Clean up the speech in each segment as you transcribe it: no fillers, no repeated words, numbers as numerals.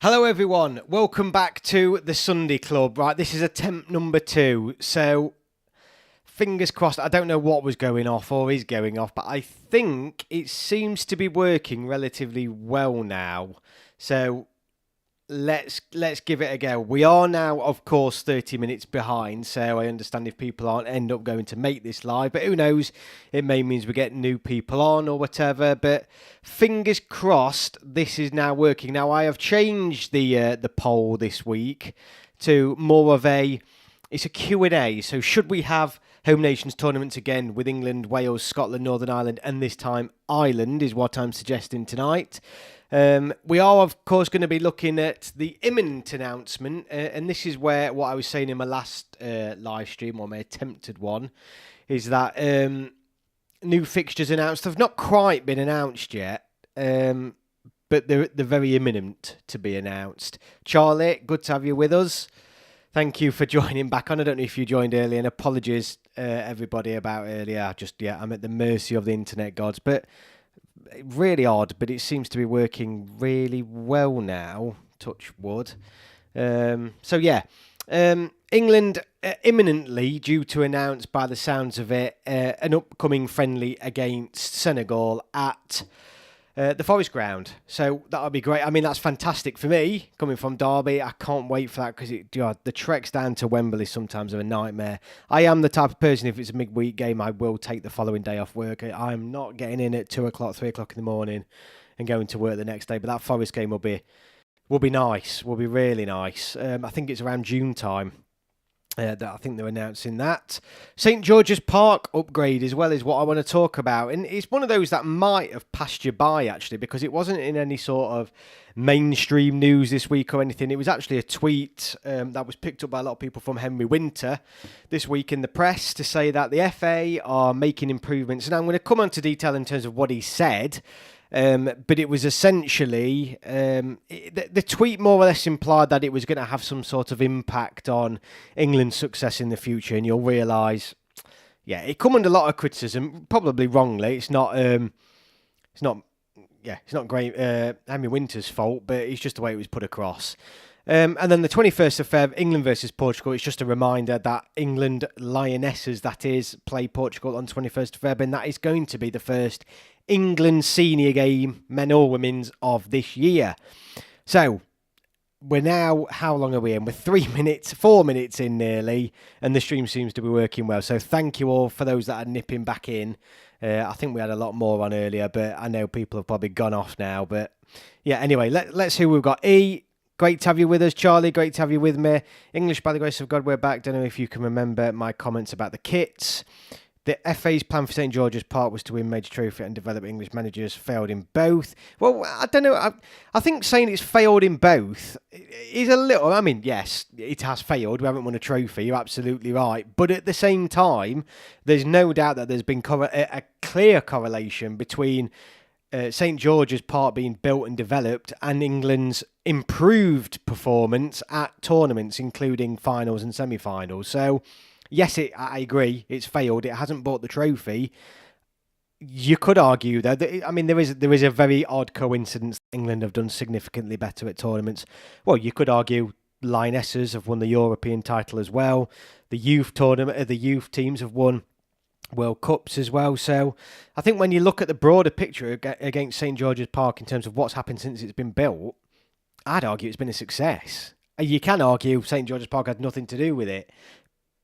Hello everyone, welcome back to the Sunday Club. Right, this is attempt number 2, so fingers crossed. I don't know what was going off or is going off, but I think it seems to be working relatively well now. So let's give it a go. We are now, of course, 30 minutes behind, so I understand if people aren't end up going to make this live, but who knows, it may means we get new people on or whatever, but fingers crossed this is now working. Now I have changed the poll this week to more of it's a Q&A, so should we have Home Nations tournaments again with England, Wales, Scotland, Northern Ireland, and this time Ireland is what I'm suggesting tonight. We are, of course, going to be looking at the imminent announcement, and this is where what I was saying in my last live stream, or my attempted one, is that new fixtures announced have not quite been announced yet, but they're very imminent to be announced. Charlie, good to have you with us. Thank you for joining back on. I don't know if you joined earlier, and apologies everybody about earlier. I'm at the mercy of the internet gods, but really odd, but it seems to be working really well now, touch wood. England imminently due to announce, by the sounds of it, an upcoming friendly against Senegal at the Forest Ground. So that'll be great. I mean, that's fantastic for me, coming from Derby. I can't wait for that, because the treks down to Wembley sometimes are a nightmare. I am the type of person, if it's a midweek game, I will take the following day off work. I'm not getting in at 2 o'clock, 3 o'clock in the morning and going to work the next day. But that Forest game will be nice, will be really nice. I think it's around June time. That I think they're announcing that. St George's Park upgrade as well is what I want to talk about. And it's one of those that might have passed you by, actually, because it wasn't in any sort of mainstream news this week or anything. It was actually a tweet that was picked up by a lot of people from Henry Winter this week in the press to say that the FA are making improvements. And I'm going to come on to detail in terms of what he said. But it was essentially, the tweet more or less implied that it was going to have some sort of impact on England's success in the future, and you'll realise, it come under a lot of criticism, probably wrongly. It's not great Henry Winter's fault, but it's just the way it was put across. And then the 21st of Feb, England versus Portugal. It's just a reminder that England Lionesses, that is, play Portugal on 21st of Feb, and that is going to be the first England senior game, men or women's, of this year. So we're now, how long are we in? We're 4 minutes in nearly, and the stream seems to be working well. So thank you all for those that are nipping back in. I think we had a lot more on earlier, but I know people have probably gone off now. But yeah, anyway, let's see who we've got. Great to have you with us. Charlie, great to have you with me. English, by the grace of God, we're back. Don't know if you can remember my comments about the kits. The FA's plan for St George's Park was to win major trophy and develop English managers. Failed in both. Well, I don't know. I think saying it's failed in both is a little... I mean, yes, it has failed. We haven't won a trophy. You're absolutely right. But at the same time, there's no doubt that there's been a clear correlation between St George's Park being built and developed and England's improved performance at tournaments, including finals and semi-finals. So... yes, I agree. It's failed. It hasn't bought the trophy. You could argue, though, that, I mean, there is a very odd coincidence that England have done significantly better at tournaments. Well, you could argue Lionesses have won the European title as well. The youth tournament, the youth teams have won World Cups as well. So I think when you look at the broader picture against St George's Park in terms of what's happened since it's been built, I'd argue it's been a success. You can argue St George's Park had nothing to do with it.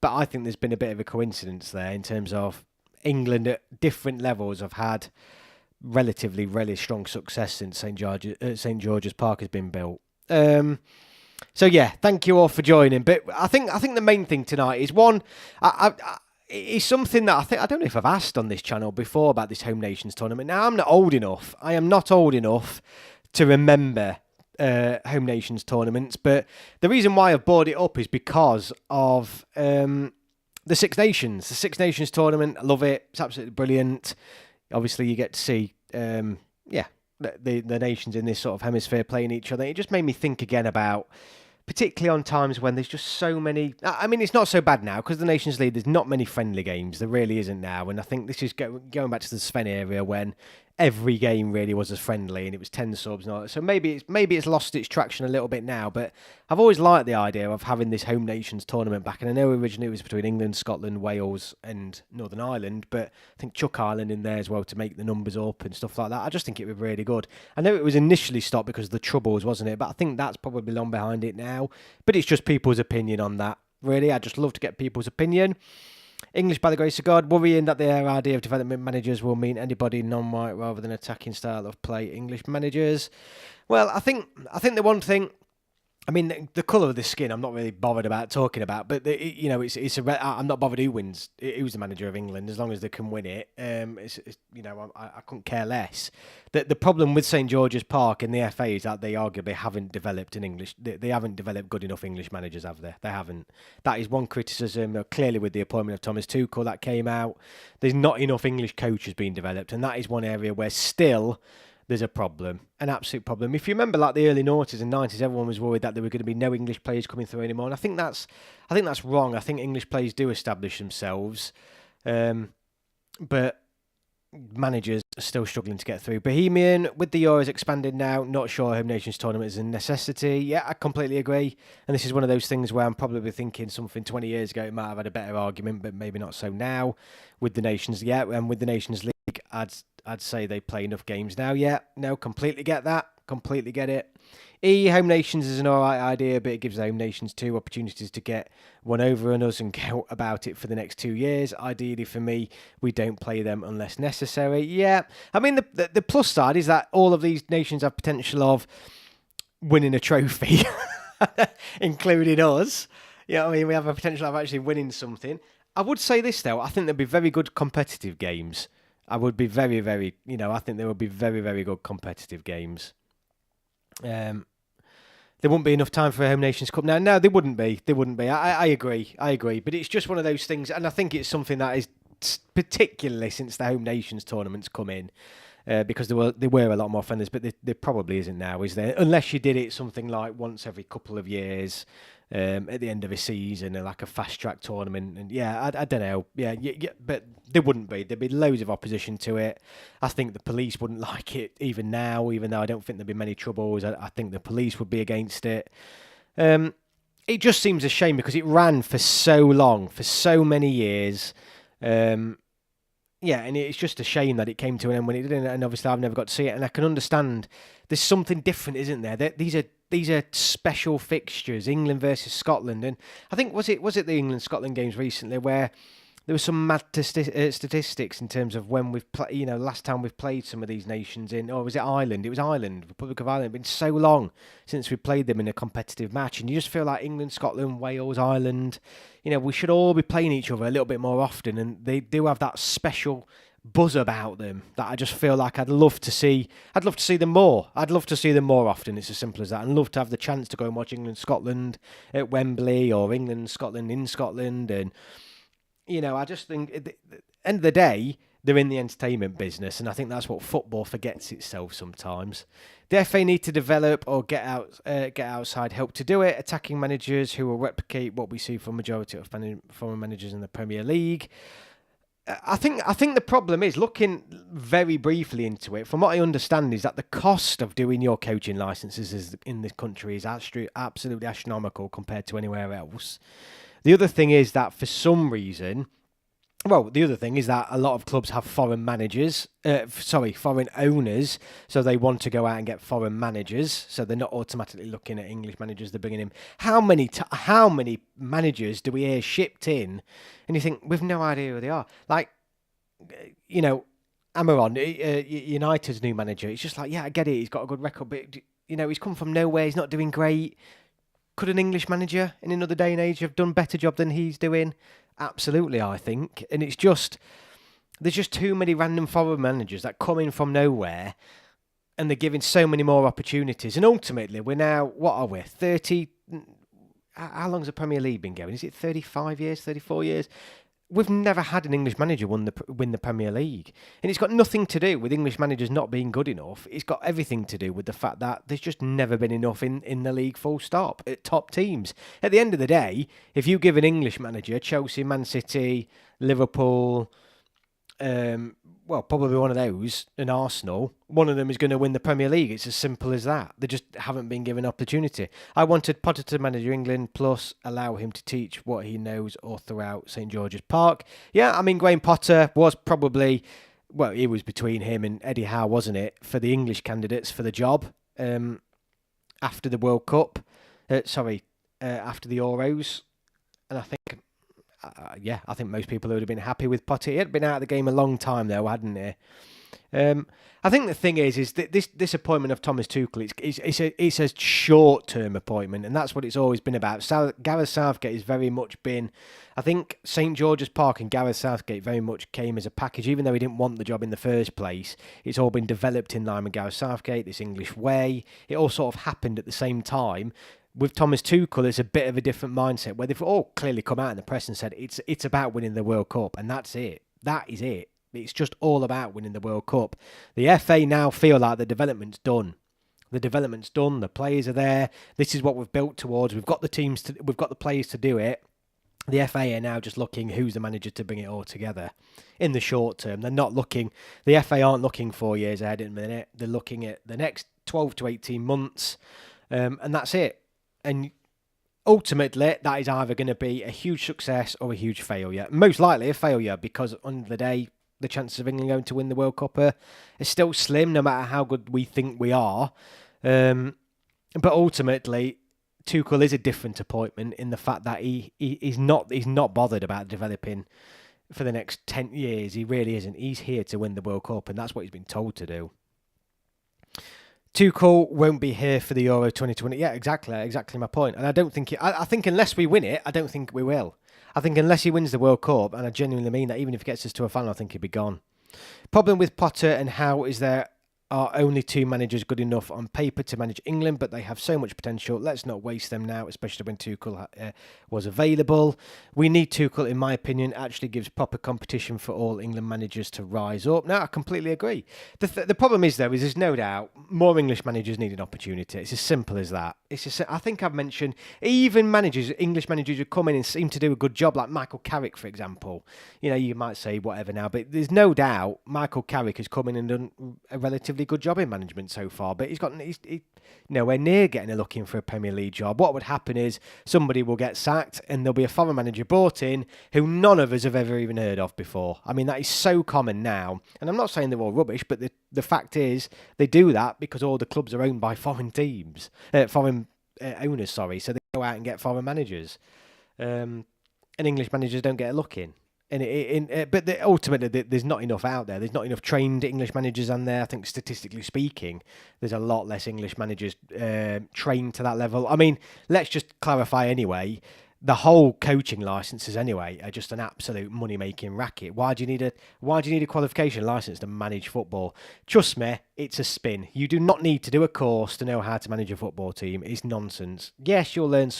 But I think there's been a bit of a coincidence there in terms of England at different levels have had relatively really strong success since St George's Park has been built. So yeah, thank you all for joining. But I think the main thing tonight is one. It's something that I don't know if I've asked on this channel before about this Home Nations tournament. Now I'm not old enough. I am not old enough to remember Home Nations tournaments, but the reason why I've brought it up is because of the Six Nations. The Six Nations tournament, I love it. It's absolutely brilliant. Obviously, you get to see, the nations in this sort of hemisphere playing each other. It just made me think again about particularly on times when there's just so many. I mean, it's not so bad now because the Nations League, there's not many friendly games. There really isn't now. And I think this is going back to the Sven area when every game really was as friendly and it was 10 subs and all that. So maybe it's lost its traction a little bit now. But I've always liked the idea of having this Home Nations tournament back. And I know originally it was between England, Scotland, Wales and Northern Ireland. But I think Chuck Ireland in there as well to make the numbers up and stuff like that. I just think it would be really good. I know it was initially stopped because of the Troubles, wasn't it? But I think that's probably long behind it now. But it's just people's opinion on that. Really, I just love to get people's opinion. English, by the grace of God, worrying that their idea of development managers will mean anybody non-white rather than attacking style of play English managers. Well, I think the one thing, I mean, the colour of the skin, I'm not really bothered about talking about, but I'm not bothered who wins, who's the manager of England, as long as they can win it. I couldn't care less. The problem with St George's Park and the FA is that they arguably haven't developed an English. They haven't developed good enough English managers, have they? They haven't. That is one criticism. Clearly, with the appointment of Thomas Tuchel, that came out. There's not enough English coaches being developed, and that is one area where still there's a problem, an absolute problem. If you remember, like the early noughties and 90s, everyone was worried that there were going to be no English players coming through anymore, and I think that's wrong. I think English players do establish themselves, but managers are still struggling to get through. Bohemian, with the Euros expanded now, not sure Home Nations tournament is a necessity. Yeah, I completely agree. And this is one of those things where I'm probably thinking something 20 years ago, it might have had a better argument, but maybe not so now. With the Nations, yeah, and with the Nations League, I'd say they play enough games now. Yeah, no, completely get that. Completely get it. Home Nations is an alright idea, but it gives the Home Nations 2 opportunities to get one over on us and go about it for the next 2 years. Ideally for me, we don't play them unless necessary. Yeah, I mean, the plus side is that all of these nations have potential of winning a trophy, including us. Yeah, I mean, we have a potential of actually winning something. I would say this, though. I think there'd be very good competitive games. I would be very, very, I think there would be very, very good competitive games. There wouldn't be enough time for a Home Nations Cup now. No, there wouldn't be. I agree. But it's just one of those things, and I think it's something that is particularly since the Home Nations tournaments come in, because there were a lot more friendlies, but there probably isn't now, is there? Unless you did it something like once every couple of years, at the end of a season, like a fast track tournament, and yeah, I don't know, yeah, but there wouldn't be. There'd be loads of opposition to it. I think the police wouldn't like it even now, even though I don't think there'd be many troubles. I think the police would be against it. It just seems a shame because it ran for so long, for so many years. Yeah, and it's just a shame that it came to an end when it didn't, and obviously I've never got to see it, and I can understand there's something different, isn't there? These are special fixtures, England versus Scotland, and I think was it the England-Scotland games recently where there were some mad statistics in terms of when we've played, last time we've played some of these nations in, or was it Ireland? It was Ireland, Republic of Ireland. It's been so long since we played them in a competitive match, and you just feel like England, Scotland, Wales, Ireland, we should all be playing each other a little bit more often, and they do have that special buzz about them that I just feel like I'd love to see them more. I'd love to see them more often. It's as simple as that. And love to have the chance to go and watch England, Scotland at Wembley, or England, Scotland in Scotland, and I just think at the end of the day, they're in the entertainment business, and I think that's what football forgets itself sometimes. The FA need to develop or get outside help to do it. Attacking managers who will replicate what we see from majority of foreign managers in the Premier League. I think the problem is, looking very briefly into it, from what I understand, is that the cost of doing your coaching licenses in this country is absolutely astronomical compared to anywhere else. The other thing is that for some reason, a lot of clubs have foreign owners, so they want to go out and get foreign managers, so they're not automatically looking at English managers they're bringing in. How many managers do we hear shipped in, and you think, we've no idea who they are? Like, Amaron, United's new manager, it's just like, yeah, I get it, he's got a good record, but, he's come from nowhere, he's not doing great. Could an English manager in another day and age have done a better job than he's doing? Absolutely, I think. And there's just too many random foreign managers that come in from nowhere, and they're giving so many more opportunities. And ultimately, we're now, what are we, 30... How long's the Premier League been going? Is it 35 years, 34 years? we've never had an English manager win the Premier League. And it's got nothing to do with English managers not being good enough. It's got everything to do with the fact that there's just never been enough in the league, full stop, at top teams. At the end of the day, if you give an English manager, Chelsea, Man City, Liverpool, well, probably one of those, and Arsenal, one of them is going to win the Premier League. It's as simple as that. They just haven't been given opportunity. I wanted Potter to manage England, plus allow him to teach what he knows all throughout St George's Park. Yeah, I mean, Graham Potter was probably, well, it was between him and Eddie Howe, wasn't it, for the English candidates for the job after the World Cup. After the Euros. And I think... I think most people would have been happy with Potter. He had been out of the game a long time, though, hadn't he? I think the thing is that this appointment of Thomas Tuchel, it's a short-term appointment, and that's what it's always been about. Gareth Southgate has very much been... I think St George's Park and Gareth Southgate very much came as a package, even though he didn't want the job in the first place. It's all been developed in line with Gareth Southgate, this English way. It all sort of happened at the same time. With Thomas Tuchel, it's a bit of a different mindset where they've all clearly come out in the press and said it's about winning the World Cup, and that's it. That is it. It's just all about winning the World Cup. The FA now feel like the development's done. The development's done. The players are there. This is what we've built towards. We've got the teams. We've got the players to do it. The FA are now just looking who's the manager to bring it all together in the short term. They're not looking. The FA aren't looking 4 years ahead in a minute. They're looking at the next 12 to 18 months, and that's it. And ultimately, that is either going to be a huge success or a huge failure. Most likely a failure, because on the day, the chances of England going to win the World Cup are still slim, no matter how good we think we are. But ultimately, Tuchel is a different appointment in the fact that he's not bothered about developing for the next 10 years. He really isn't. He's here to win the World Cup, and that's what he's been told to do. Tuchel won't be here for the Euro 2020. Yeah, exactly my point. And I don't think... I think unless we win it, I don't think we will. I think unless he wins the World Cup, and I genuinely mean that, even if he gets us to a final, I think he'll be gone. Problem with Potter and Howe is there are only two managers good enough on paper to manage England, but they have so much potential. Let's not waste them now, especially when Tuchel was available. We need Tuchel, in my opinion, actually gives proper competition for all England managers to rise up. Now, I completely agree. The problem is, though, is there's no doubt more English managers need an opportunity. It's as simple as that. I think I've mentioned even English managers who come in and seem to do a good job, like Michael Carrick, for example. You know, you might say whatever now, but there's no doubt Michael Carrick has come in and done a relatively good job in management so far, but he's nowhere near getting a look in for a Premier League job. What would happen is somebody will get sacked and there'll be a foreign manager brought in who none of us have ever even heard of before. I mean, that is so common now, and I'm not saying they're all rubbish, but the fact is they do that because all the clubs are owned by foreign teams, foreign owners, sorry, so they go out and get foreign managers, and English managers don't get a look in. But ultimately, there's not enough out there. There's not enough trained English managers on there. I think statistically speaking, there's a lot less English managers trained to that level. I mean, let's just clarify anyway. The whole coaching licenses anyway are just an absolute money-making racket. Why do you need a qualification license to manage football? Trust me, it's a spin. You do not need to do a course to know how to manage a football team. It's nonsense. Yes, you'll learn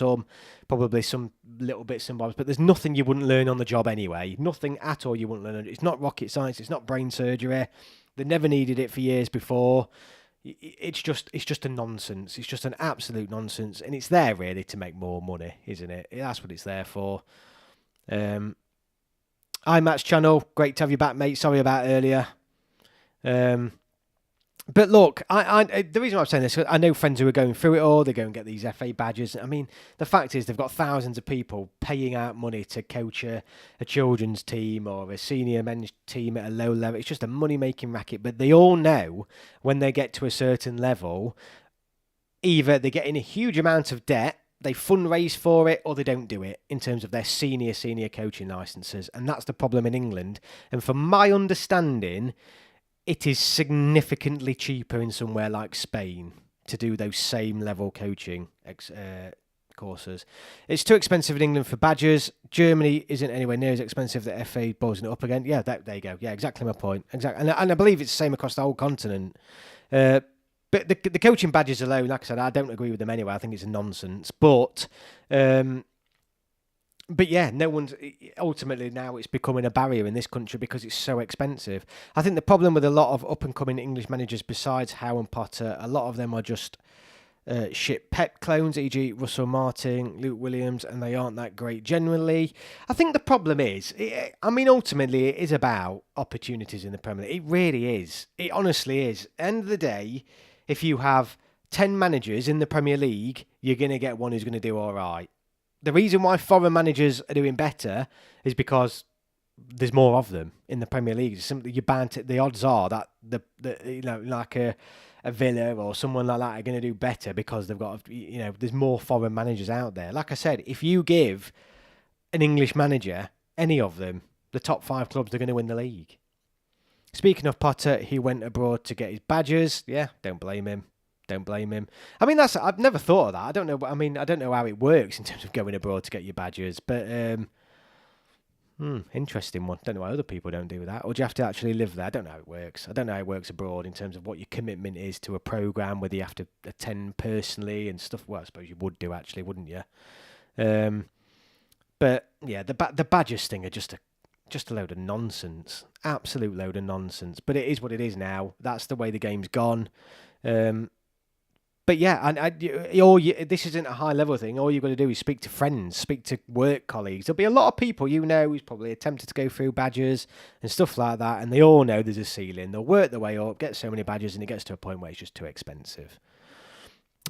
probably some little bits and bobs, but there's nothing you wouldn't learn on the job anyway. Nothing at all you wouldn't learn. It's not rocket science. It's not brain surgery. They never needed it for years before. It's just a nonsense. It's just an absolute nonsense, and it's there really to make more money, isn't it? That's what it's there for. iMatch channel, great to have you back, mate. Sorry about earlier. But look, the reason why I'm saying this, I know friends who are going through it all. They go and get these FA badges. I mean, the fact is they've got thousands of people paying out money to coach a children's team or a senior men's team at a low level. It's just a money-making racket. But they all know when they get to a certain level, either they get in a huge amount of debt, they fundraise for it, or they don't do it in terms of their senior coaching licenses. And that's the problem in England. And from my understanding, it is significantly cheaper in somewhere like Spain to do those same level coaching courses. It's too expensive in England for badges. Germany isn't anywhere near as expensive. The FA balls it up again. Yeah, there you go. Yeah, exactly my point. Exactly, and I believe it's the same across the whole continent. But the coaching badges alone, like I said, I don't agree with them anyway. I think it's a nonsense. But But yeah, no one's ultimately now it's becoming a barrier in this country because it's so expensive. I think the problem with a lot of up and coming English managers, besides Howe and Potter, a lot of them are just shit pet clones, e.g., Russell Martin, Luke Williams, and they aren't that great generally. I think the problem is, ultimately, it is about opportunities in the Premier League. It really is. It honestly is. End of the day, if you have 10 managers in the Premier League, you're going to get one who's going to do all right. The reason why foreign managers are doing better is because there's more of them in the Premier League. It's simply you're bound to, the odds are that the like a Villa or someone like that are going to do better because they've got there's more foreign managers out there. Like I said, if you give an English manager any of them the top 5 clubs, they're going to win the league. Speaking of Potter, he went abroad to get his badges. Yeah, don't blame him. Don't blame him. I mean, I've never thought of that. I don't know. I mean, I don't know how it works in terms of going abroad to get your badges, but interesting one. Don't know why other people don't do that. Or do you have to actually live there? I don't know how it works. I don't know how it works abroad in terms of what your commitment is to a program, whether you have to attend personally and stuff. Well, I suppose you would do actually, wouldn't you? But yeah, the badges thing are just a load of nonsense. Absolute load of nonsense. But it is what it is now. That's the way the game's gone. But yeah, this isn't a high level thing. All you've got to do is speak to friends, speak to work colleagues. There'll be a lot of people who's probably attempted to go through badges and stuff like that, and they all know there's a ceiling. They'll work their way up, get so many badges, and it gets to a point where it's just too expensive.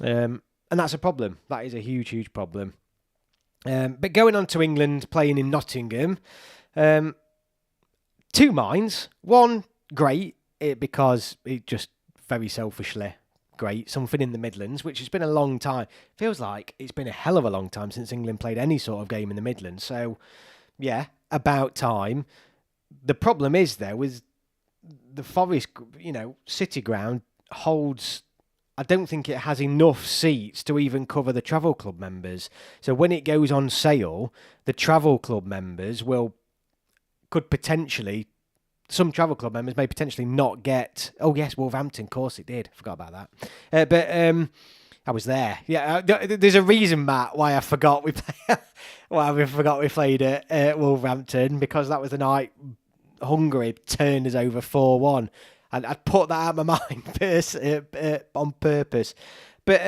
And that's a problem. That is a huge, huge problem. But going on to England, playing in Nottingham, 2 minds. One, great, because it just very selfishly great, something in the Midlands, which has been a long time. Feels like it's been a hell of a long time since England played any sort of game in the Midlands. So, yeah, about time. The problem is, though, is the Forest, City Ground holds... I don't think it has enough seats to even cover the travel club members. So when it goes on sale, the travel club members could potentially... Some travel club members may potentially not get... Oh, yes, Wolverhampton, of course it did. Forgot about that. But I was there. Yeah, there's a reason, Matt, why I forgot we played at Wolverhampton, because that was the night Hungary turned us over 4-1. And I'd put that out of my mind on purpose. But,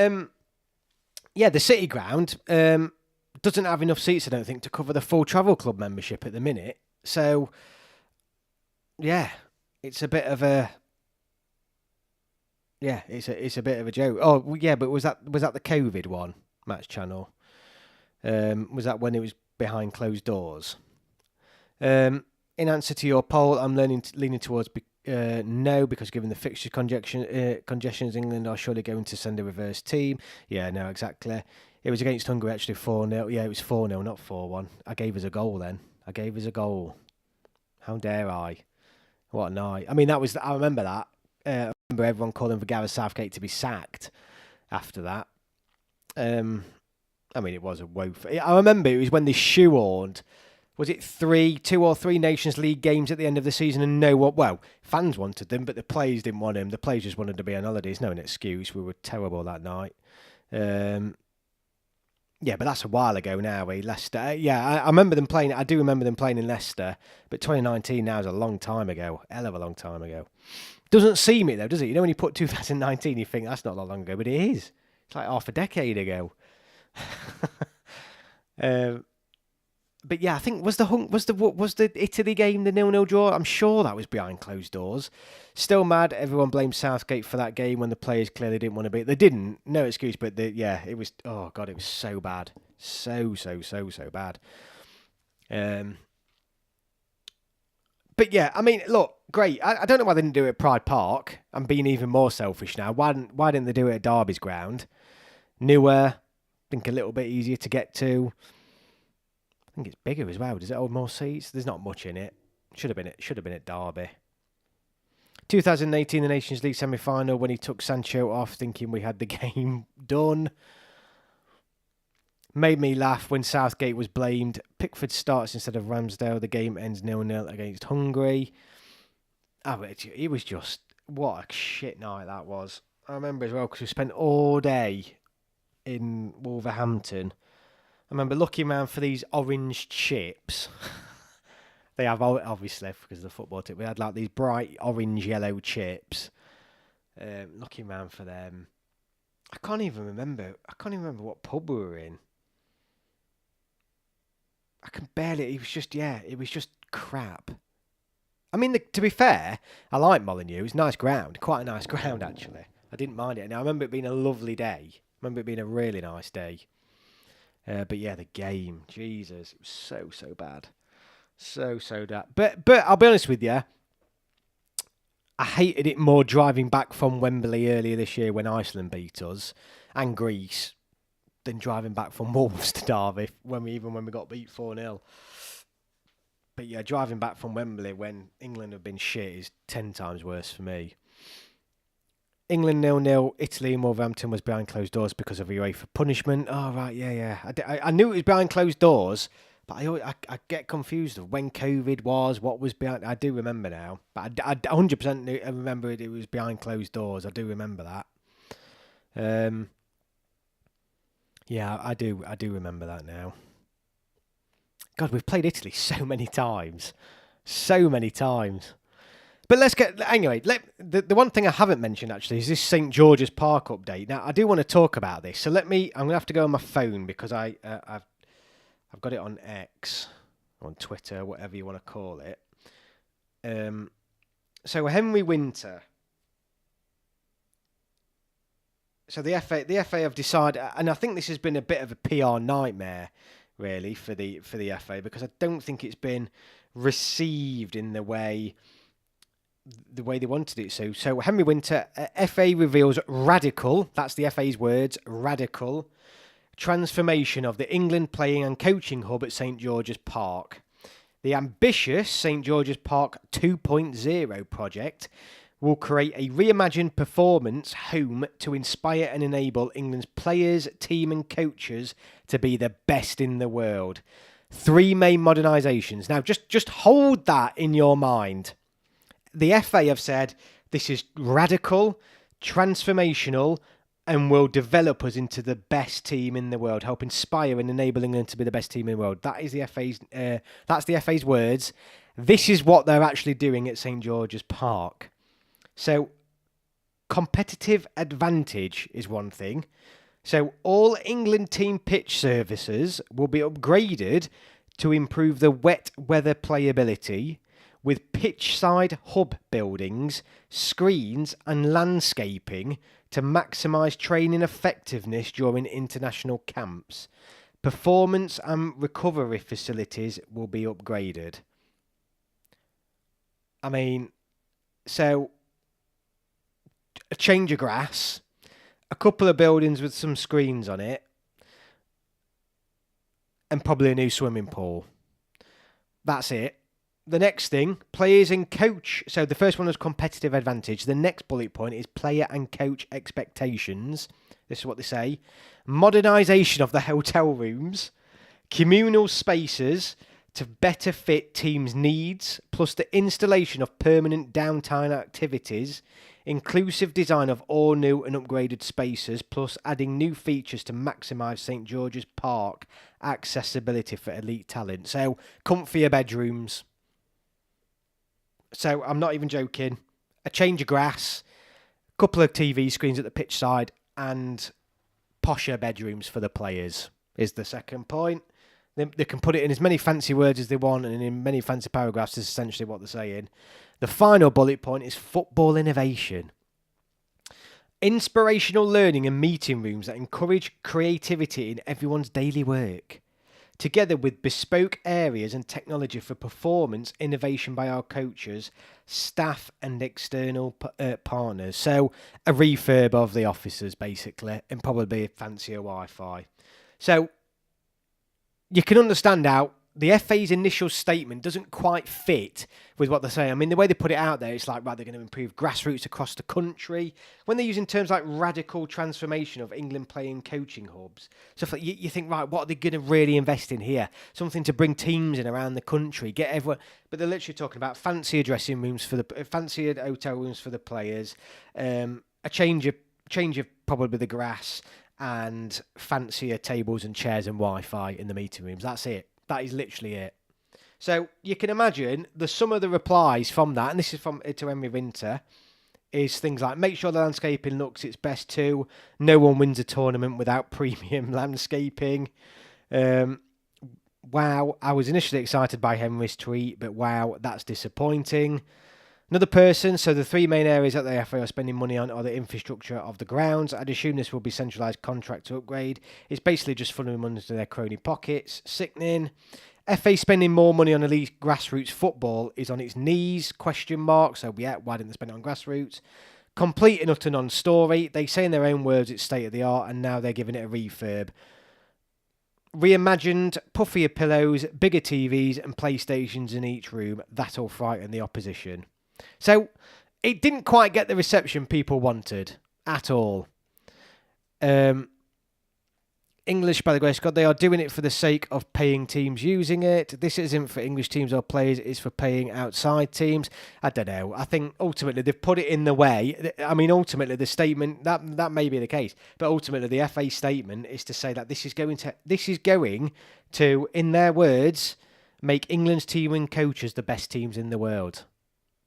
the City Ground doesn't have enough seats, I don't think, to cover the full travel club membership at the minute. So... yeah, it's a bit of a... yeah, it's a bit of a joke. Oh, yeah, but was that the COVID one, Matt's channel? Was that when it was behind closed doors? In answer to your poll, I'm leaning towards no, because given the fixture congestions, England are surely going to send a reverse team. Yeah, no, exactly. It was against Hungary, actually, 4-0. Yeah, it was 4-0, not 4-1. I gave us a goal then. How dare I? What a night. I mean, I remember that. I remember everyone calling for Gareth Southgate to be sacked after that. It was a woeful... I remember it was when they shoehorned, was it 2 or 3 Nations League games at the end of the season, and fans wanted them, but the players didn't want them. The players just wanted to be on holidays. No an excuse. We were terrible that night. Yeah, but that's a while ago now, Leicester. I remember them playing... I do remember them playing in Leicester, but 2019 now is a long time ago. Hell of a long time ago. Doesn't seem it, though, does it? When you put 2019, you think that's not that long ago, but it is. It's like half a decade ago. But yeah, I think was the Italy game the 0-0 draw? I'm sure that was behind closed doors. Still mad. Everyone blames Southgate for that game when the players clearly didn't want to be. They didn't. No excuse. But it was. Oh God, it was so bad. So bad. But yeah, I mean, look, great. I don't know why they didn't do it at Pride Park. I'm being even more selfish now. Why didn't they do it at Derby's ground? Newer. Think a little bit easier to get to. I think it's bigger as well. Does it hold more seats? There's not much in it. Should have been at Derby. 2018, the Nations League semi-final, when he took Sancho off, thinking we had the game done. Made me laugh when Southgate was blamed. Pickford starts instead of Ramsdale. The game ends 0-0 against Hungary. It was just... what a shit night that was. I remember as well, because we spent all day in Wolverhampton. I remember looking around for these orange chips. They have, obviously, because of the football tip, we had like these bright orange yellow chips. Looking around for them. I can't even remember what pub we were in. I can barely, it was just crap. I mean, to be fair, I like Molineux. It's nice ground. Quite a nice ground, actually. I didn't mind it. And I remember it being a lovely day. I remember it being a really nice day. But yeah, the game, Jesus, it was so bad. So bad. But I'll be honest with you, I hated it more driving back from Wembley earlier this year when Iceland beat us and Greece than driving back from Wolves to Derby when we got beat 4-0. But yeah, driving back from Wembley when England have been shit is 10 times worse for me. England 0-0, Italy and Wolverhampton was behind closed doors because of UEFA punishment. Oh, right, yeah. I knew it was behind closed doors, but I get confused of when COVID was, what was behind. I do remember now, but I 100% remember it was behind closed doors. I do remember that. Yeah, I do remember that now. God, we've played Italy so many times. But let's get, anyway, the one thing I haven't mentioned actually is this St. George's Park update. Now, I do want to talk about this. So I'm going to have to go on my phone because I've got it on X, on Twitter, whatever you want to call it. So Henry Winter. So the FA have decided, and I think this has been a bit of a PR nightmare, really, for the FA, because I don't think it's been received in the way they wanted it to. So Henry Winter, FA reveals radical, that's the FA's words, radical transformation of the England playing and coaching hub at St. George's Park. The ambitious St. George's Park 2.0 project will create a reimagined performance home to inspire and enable England's players, team and coaches to be the best in the world. 3 main modernisations. Now, just hold that in your mind. The FA have said this is radical, transformational, and will develop us into the best team in the world, help inspire and enable England to be the best team in the world. That is the FA's. That's the FA's words. This is what they're actually doing at St. George's Park. So, competitive advantage is one thing. So, all England team pitch surfaces will be upgraded to improve the wet weather playability, with pitch-side hub buildings, screens and landscaping to maximise training effectiveness during international camps. Performance and recovery facilities will be upgraded. I mean, so a change of grass, a couple of buildings with some screens on it, and probably a new swimming pool. That's it. The next thing, players and coach. So the first one was competitive advantage. The next bullet point is player and coach expectations. This is what they say. Modernisation of the hotel rooms. Communal spaces to better fit teams' needs. Plus the installation of permanent downtime activities. Inclusive design of all new and upgraded spaces. Plus adding new features to maximise St. George's Park accessibility for elite talent. So comfier bedrooms. So I'm not even joking. A change of grass, a couple of TV screens at the pitch side, and posher bedrooms for the players is the second point. They can put it in as many fancy words as they want and in many fancy paragraphs is essentially what they're saying. The final bullet point is football innovation. Inspirational learning and meeting rooms that encourage creativity in everyone's daily work, together with bespoke areas and technology for performance innovation by our coaches, staff and external partners. So a refurb of the offices, basically, and probably fancier Wi-Fi. So you can understand how the FA's initial statement doesn't quite fit with what they're saying. I mean, the way they put it out there, it's like, right, they're going to improve grassroots across the country. When they're using terms like radical transformation of England playing coaching hubs, stuff like you think, right, what are they going to really invest in here? Something to bring teams in around the country, get everyone. But they're literally talking about fancier dressing rooms for the fancier hotel rooms for the players, a change of probably the grass, and fancier tables and chairs and Wi-Fi in the meeting rooms. That's it. That is literally it. So you can imagine some of the replies from that, and this is from to Henry Winter, is things like, make sure the landscaping looks its best too. No one wins a tournament without premium landscaping. Wow, I was initially excited by Henry's tweet, but wow, that's disappointing. Another person, so the three main areas that the FA are spending money on are the infrastructure of the grounds. I'd assume this will be centralised contract to upgrade. It's basically just funneling money into their crony pockets. Sickening. FA spending more money on elite grassroots football is on its knees, question mark. So yeah, why didn't they spend it on grassroots? Complete and utter non-story. They say in their own words it's state of the art, and now they're giving it a refurb. Reimagined, puffier pillows, bigger TVs and PlayStations in each room. That'll frighten the opposition. So it didn't quite get the reception people wanted at all. English, by the grace of God, they are doing it for the sake of paying teams using it. This isn't for English teams or players, it's for paying outside teams. I don't know. I think ultimately they've put it in the way. I mean, ultimately the statement, that may be the case, but ultimately the FA statement is to say that this is going to, in their words, make England's team and coaches the best teams in the world.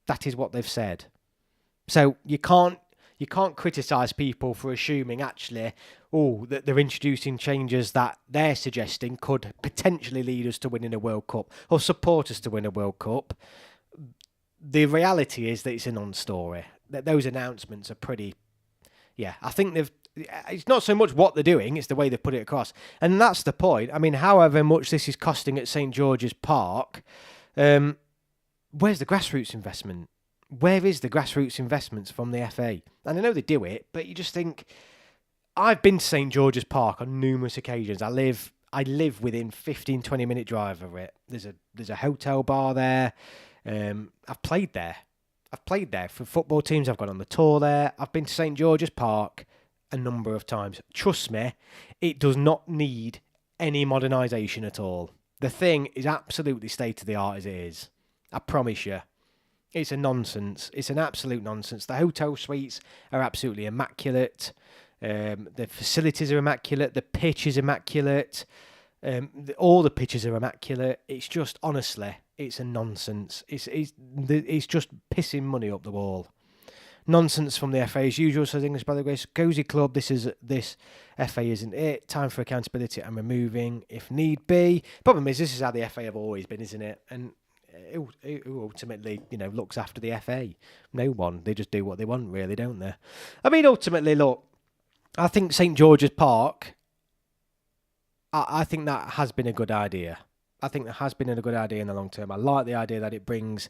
That is what they've said. So you can't criticise people for assuming actually, that they're introducing changes that they're suggesting could potentially lead us to winning a World Cup or support us to win a World Cup. The reality is that it's a non-story. That those announcements are pretty. Yeah, I think it's not so much what they're doing; it's the way they put it across, and that's the point. I mean, however much this is costing at St George's Park, where's the grassroots investment? Where is the grassroots investments from the FA? And I know they do it, but you just think, I've been to St George's Park on numerous occasions. I live within 15, 20-minute drive of it. There's a hotel bar there. I've played there. For football teams. I've gone on the tour there. I've been to St George's Park a number of times. Trust me, it does not need any modernisation at all. The thing is absolutely state of the art as it is. I promise you. It's a nonsense. It's an absolute nonsense. The hotel suites are absolutely immaculate. The facilities are immaculate. The pitch is immaculate. All the pitches are immaculate. It's just, honestly, it's a nonsense. It's just pissing money up the wall. Nonsense from the FA as usual, says English by the grace. Cozy club. This FA isn't it. Time for accountability and removing if need be. Problem is, this is how the FA have always been, isn't it? And who ultimately, looks after the FA? No one. They just do what they want, really, don't they? I mean, ultimately, look, I think St George's Park, I think that has been a good idea. I think that has been a good idea in the long term. I like the idea that it brings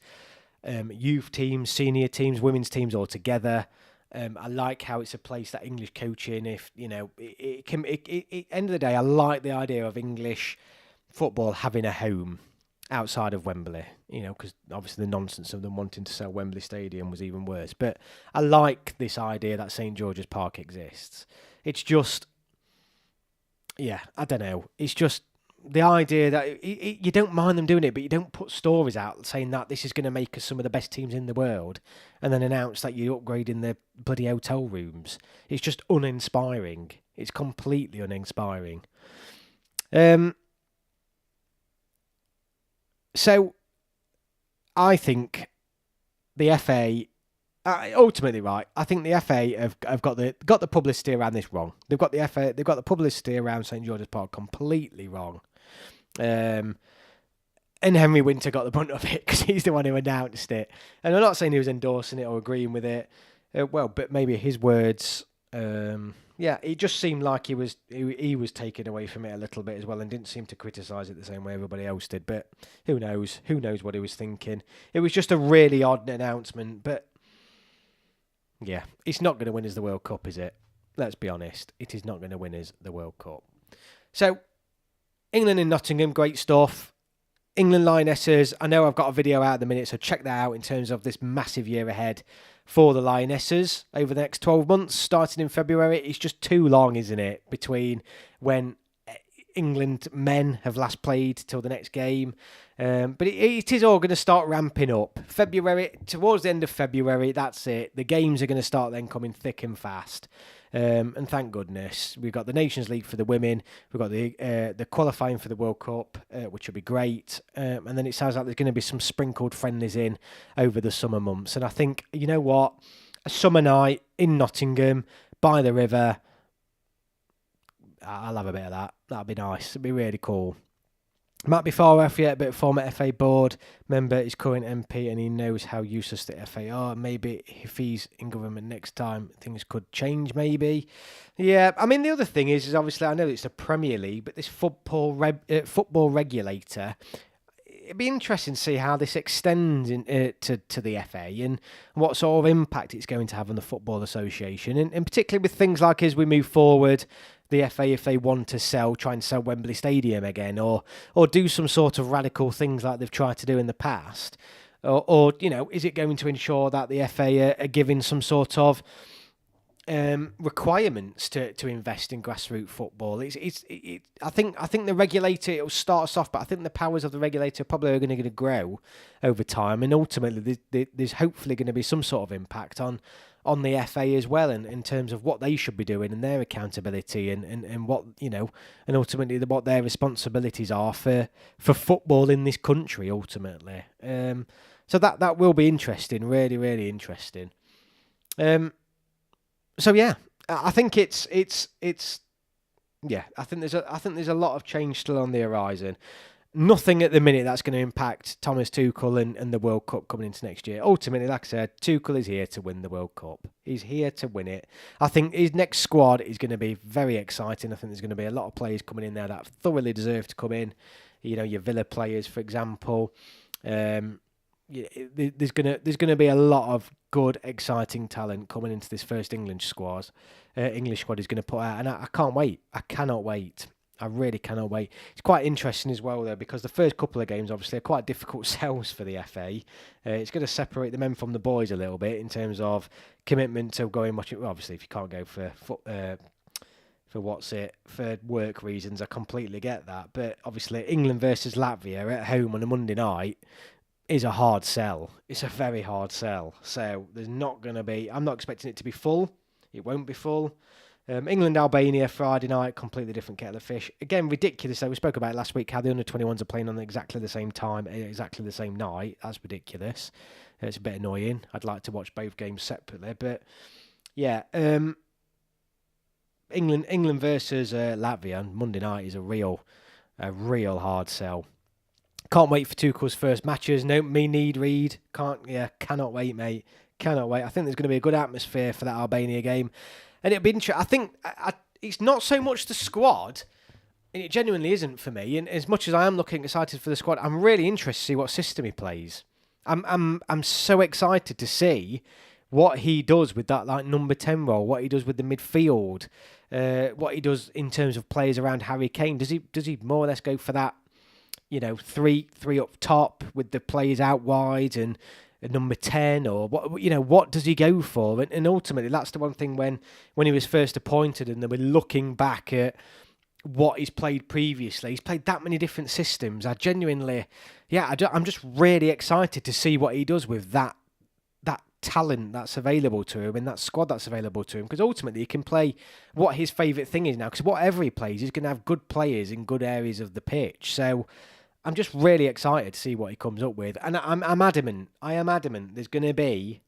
youth teams, senior teams, women's teams all together. I like how it's a place that English coaching, if, end of the day, I like the idea of English football having a home outside of Wembley, because obviously the nonsense of them wanting to sell Wembley Stadium was even worse. But I like this idea that St George's Park exists. It's just, I don't know. It's just the idea that you don't mind them doing it, but you don't put stories out saying that this is going to make us some of the best teams in the world and then announce that you're upgrading the bloody hotel rooms. It's just uninspiring. It's completely uninspiring. So, I think the FA, ultimately, right? I think the FA have got the publicity around this wrong. They've got the publicity around St George's Park completely wrong. And Henry Winter got the brunt of it because he's the one who announced it. And I'm not saying he was endorsing it or agreeing with it. But maybe his words. It just seemed like he was taken away from it a little bit as well, and didn't seem to criticise it the same way everybody else did. But who knows? Who knows what he was thinking? It was just a really odd announcement. But yeah, it's not going to win us the World Cup, is it? Let's be honest. It is not going to win us the World Cup. So England and Nottingham, great stuff. England Lionesses, I know I've got a video out at the minute, so check that out in terms of this massive year ahead for the Lionesses over the next 12 months, starting in February. It's just too long, isn't it, between when England men have last played till the next game. But it is all going to start ramping up. February, towards the end of February, that's it. The games are going to start then coming thick and fast. And thank goodness. We've got the Nations League for the women. We've got the qualifying for the World Cup, which will be great. And then it sounds like there's going to be some sprinkled friendlies in over the summer months. And I think, you know what? A summer night in Nottingham by the river, I'll have a bit of that. That'll be nice. It'll be really cool. Might be far off yet, but former FA board member is current MP and he knows how useless the FA are. Maybe if he's in government next time, things could change, maybe. Yeah, I mean, the other thing is obviously, I know it's the Premier League, but this football regulator, it'd be interesting to see how this extends to the FA and what sort of impact it's going to have on the Football Association, and particularly with things like as we move forward, the FA, if they want to try and sell Wembley Stadium again, or do some sort of radical things like they've tried to do in the past, or is it going to ensure that the FA are giving some sort of requirements to invest in grassroots football? I think the regulator, it'll start us off, but I think the powers of the regulator probably are going to grow over time, and ultimately there's hopefully going to be some sort of impact on the FA as well, in terms of what they should be doing and their accountability and what, and ultimately what their responsibilities are for football in this country ultimately. So that will be interesting, really, really interesting. So yeah, I think it's yeah, I think there's a lot of change still on the horizon. Nothing at the minute that's going to impact Thomas Tuchel and the World Cup coming into next year. Ultimately, like I said, Tuchel is here to win the World Cup. He's here to win it. I think his next squad is going to be very exciting. I think there's going to be a lot of players coming in there that thoroughly deserve to come in. Your Villa players, for example. There's going to be a lot of good, exciting talent coming into this first English squad. English squad is going to put out, and I can't wait. I cannot wait. I really cannot wait. It's quite interesting as well, though, because the first couple of games, obviously, are quite difficult sells for the FA. It's going to separate the men from the boys a little bit in terms of commitment to going watching. Well, obviously, if you can't go for work reasons, I completely get that. But obviously, England versus Latvia at home on a Monday night is a hard sell. It's a very hard sell. So there's not going to be. I'm not expecting it to be full. It won't be full. England-Albania Friday night, completely different kettle of fish. Again, ridiculous. We spoke about it last week, how the under-21s are playing on exactly the same time, exactly the same night. That's ridiculous. It's a bit annoying. I'd like to watch both games separately. But, yeah, England versus Latvia on Monday night is a real hard sell. Can't wait for Tuchel's first matches. No, me need read. Cannot wait, mate. Cannot wait. I think there's going to be a good atmosphere for that Albania game. And it'll be interesting. I think it's not so much the squad, and it genuinely isn't for me. And as much as I am looking excited for the squad, I'm really interested to see what system he plays. I'm so excited to see what he does with that number 10 role, what he does with the midfield, what he does in terms of players around Harry Kane. Does he more or less go for that, three up top with the players out wide and number 10, or what does he go for? And ultimately, that's the one thing when he was first appointed and they were looking back at what he's played previously. He's played that many different systems. I'm just really excited to see what he does with that talent that's available to him and that squad that's available to him, because ultimately he can play what his favourite thing is now, because whatever he plays, he's going to have good players in good areas of the pitch. So I'm just really excited to see what he comes up with, and I'm adamant. I am adamant. There's gonna be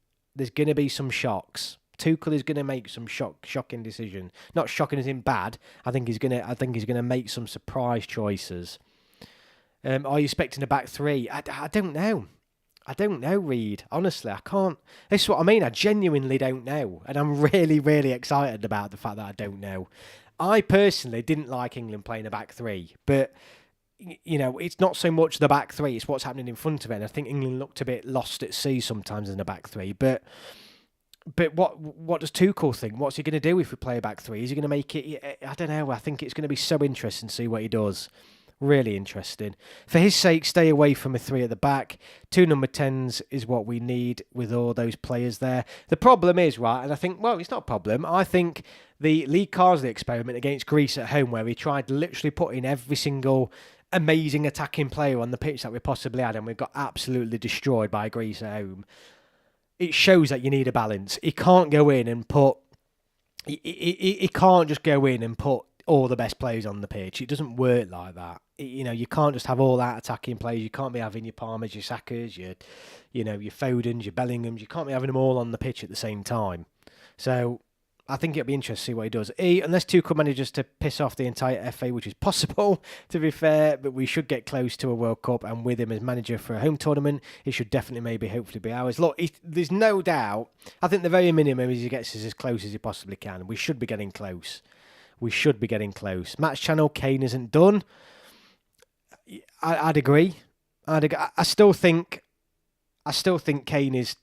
some shocks. Tuchel is gonna make some shocking decisions. Not shocking as in bad. I think he's gonna make some surprise choices. Are you expecting a back three? I don't know. I don't know, Reed. Honestly, I can't. This is what I mean. I genuinely don't know, and I'm really, really excited about the fact that I don't know. I personally didn't like England playing a back three, but it's not so much the back three, it's what's happening in front of it. And I think England looked a bit lost at sea sometimes in the back three. But what does Tuchel think? What's he going to do if we play a back three? Is he going to make it? I don't know. I think it's going to be so interesting to see what he does. Really interesting. For his sake, stay away from a three at the back. 2 number 10s is what we need with all those players there. The problem is, right, and I think, well, it's not a problem. I think the Lee Carsley experiment against Greece at home, where we tried literally putting every single amazing attacking player on the pitch that we possibly had, and we got absolutely destroyed by Greece at home. It shows that you need a balance. You can't go in and put he can't just go in and put all the best players on the pitch. It doesn't work like that. You can't just have all that attacking players. You can't be having your Palmers, your Sakas, your Fodens, your Bellinghams. You can't be having them all on the pitch at the same time. So I think it'll be interesting to see what he does. Unless Tuchel manages to piss off the entire FA, which is possible, to be fair, but we should get close to a World Cup, and with him as manager for a home tournament, it should definitely, hopefully be ours. Look, there's no doubt. I think the very minimum is he gets us as close as he possibly can. We should be getting close. Match channel, Kane isn't done. I'd agree. I still think Kane is.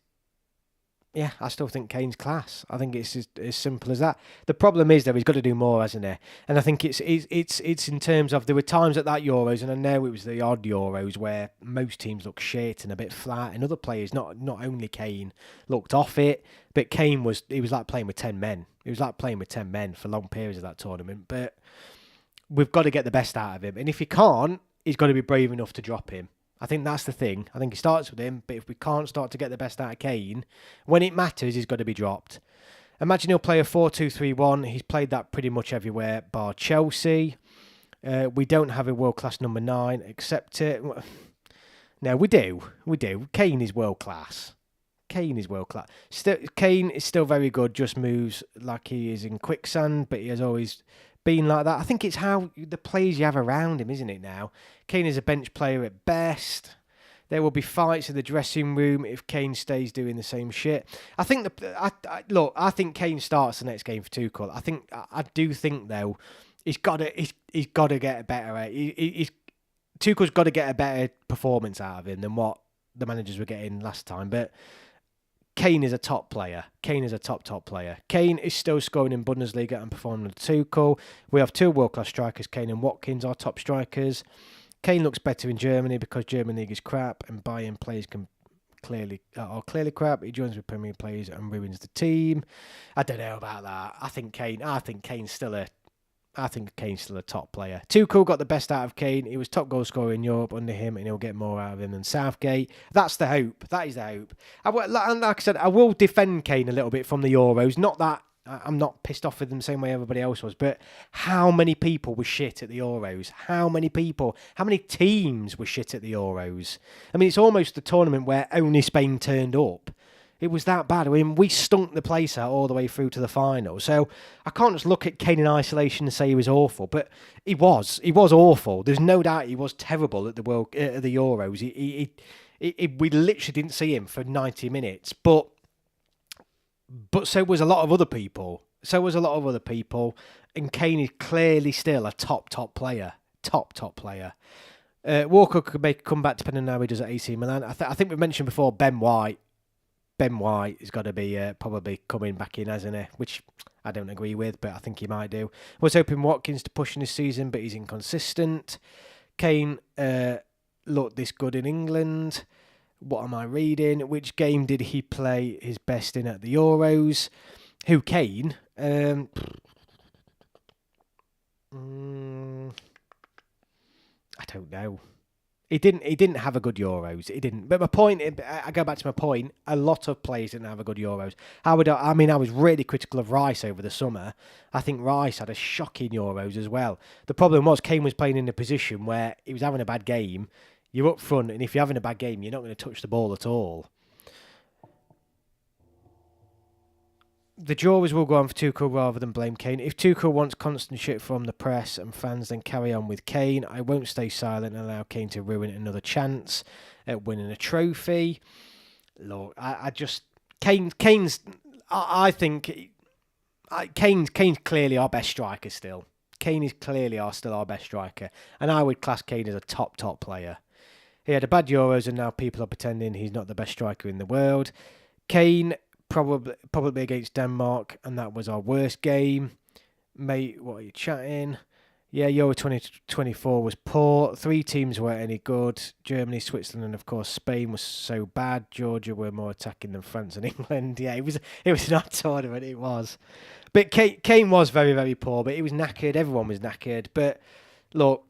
Yeah, I still think Kane's class. I think it's as simple as that. The problem is, though, he's got to do more, hasn't he? And I think it's in terms of, there were times at that Euros, and I know it was the odd Euros where most teams looked shit and a bit flat, and other players, not only Kane, looked off it, but Kane was like playing with 10 men. It was like playing with 10 men for long periods of that tournament. But we've got to get the best out of him. And if he can't, he's got to be brave enough to drop him. I think that's the thing. I think he starts with him, but if we can't start to get the best out of Kane, when it matters, he's got to be dropped. Imagine he'll play a 4-2-3-1. He's played that pretty much everywhere, bar Chelsea. We don't have a world-class number 9, accept it. No, we do. Kane is world-class. Kane is still very good, just moves like he is in quicksand, but he has always been like that. I think it's how the players you have around him, isn't it now? Kane is a bench player at best. There will be fights in the dressing room if Kane stays doing the same shit. I think I think Kane starts the next game for Tuchel. I do think though, he's got to get a better. Tuchel's got to get a better performance out of him than what the managers were getting last time. But Kane is a top player. Kane is a top player. Kane is still scoring in Bundesliga and performing with Tuchel. We have 2 world-class strikers, Kane and Watkins, our top strikers. Kane looks better in Germany because German league is crap and Bayern players are clearly crap. He joins with Premier players and ruins the team. I don't know about that. I think Kane's still a top player. Tuchel got the best out of Kane. He was top goal scorer in Europe under him, and he'll get more out of him than Southgate. That's the hope. That is the hope. And like I said, I will defend Kane a little bit from the Euros. Not that I'm not pissed off with them the same way everybody else was, but how many people were shit at the Euros? How many teams were shit at the Euros? I mean, it's almost the tournament where only Spain turned up. It was that bad. I mean, we stunk the place out all the way through to the final. So I can't just look at Kane in isolation and say he was awful, but he was awful. There's no doubt he was terrible at the Euros. We literally didn't see him for 90 minutes, but so was a lot of other people. And Kane is clearly still a top player. Top player. Walker could make a comeback depending on how he does at AC Milan. I think we've mentioned before Ben White. Ben White has got to be probably coming back in, hasn't he? Which I don't agree with, but I think he might do. I was hoping Watkins to push in this season, but he's inconsistent. Kane looked this good in England. What am I reading? Which game did he play his best in at the Euros? Who, Kane? I don't know. He didn't have a good Euros. He didn't. But my point, I go back to my point, a lot of players didn't have a good Euros. I was really critical of Rice over the summer. I think Rice had a shocking Euros as well. The problem was Kane was playing in a position where he was having a bad game. You're up front, and if you're having a bad game, you're not going to touch the ball at all. The drawers will go on for Tuchel rather than blame Kane. If Tuchel wants constant shit from the press and fans, then carry on with Kane. I won't stay silent and allow Kane to ruin another chance at winning a trophy. Look, Kane's clearly our best striker still. Kane is clearly still our best striker, and I would class Kane as a top player. He had a bad Euros, and now people are pretending he's not the best striker in the world. Kane, probably against Denmark, and that was our worst game. Mate, what are you chatting? Yeah, Euro 2024 was poor. 3 teams weren't any good. Germany, Switzerland, and of course Spain was so bad. Georgia were more attacking than France and England. Yeah, it was an odd tournament, it was. But Kane was very, very poor, but he was knackered. Everyone was knackered. But look,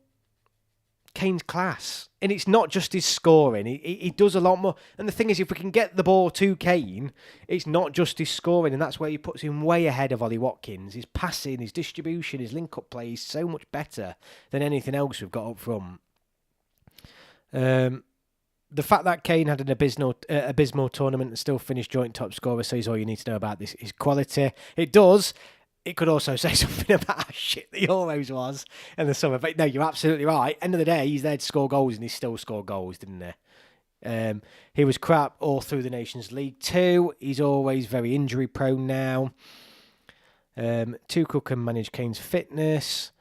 Kane's class. And it's not just his scoring. He does a lot more. And the thing is, if we can get the ball to Kane, it's not just his scoring. And that's where he puts him way ahead of Ollie Watkins. His passing, his distribution, his link-up play is so much better than anything else we've got up front. The fact that Kane had an abysmal tournament and still finished joint top scorer says all you need to know about this is quality. It does. It could also say something about how shit the Euros was in the summer. But no, you're absolutely right. End of the day, he's there to score goals and he still scored goals, didn't he? He was crap all through the Nations League too. He's always very injury prone now. Tuchel can manage Kane's fitness.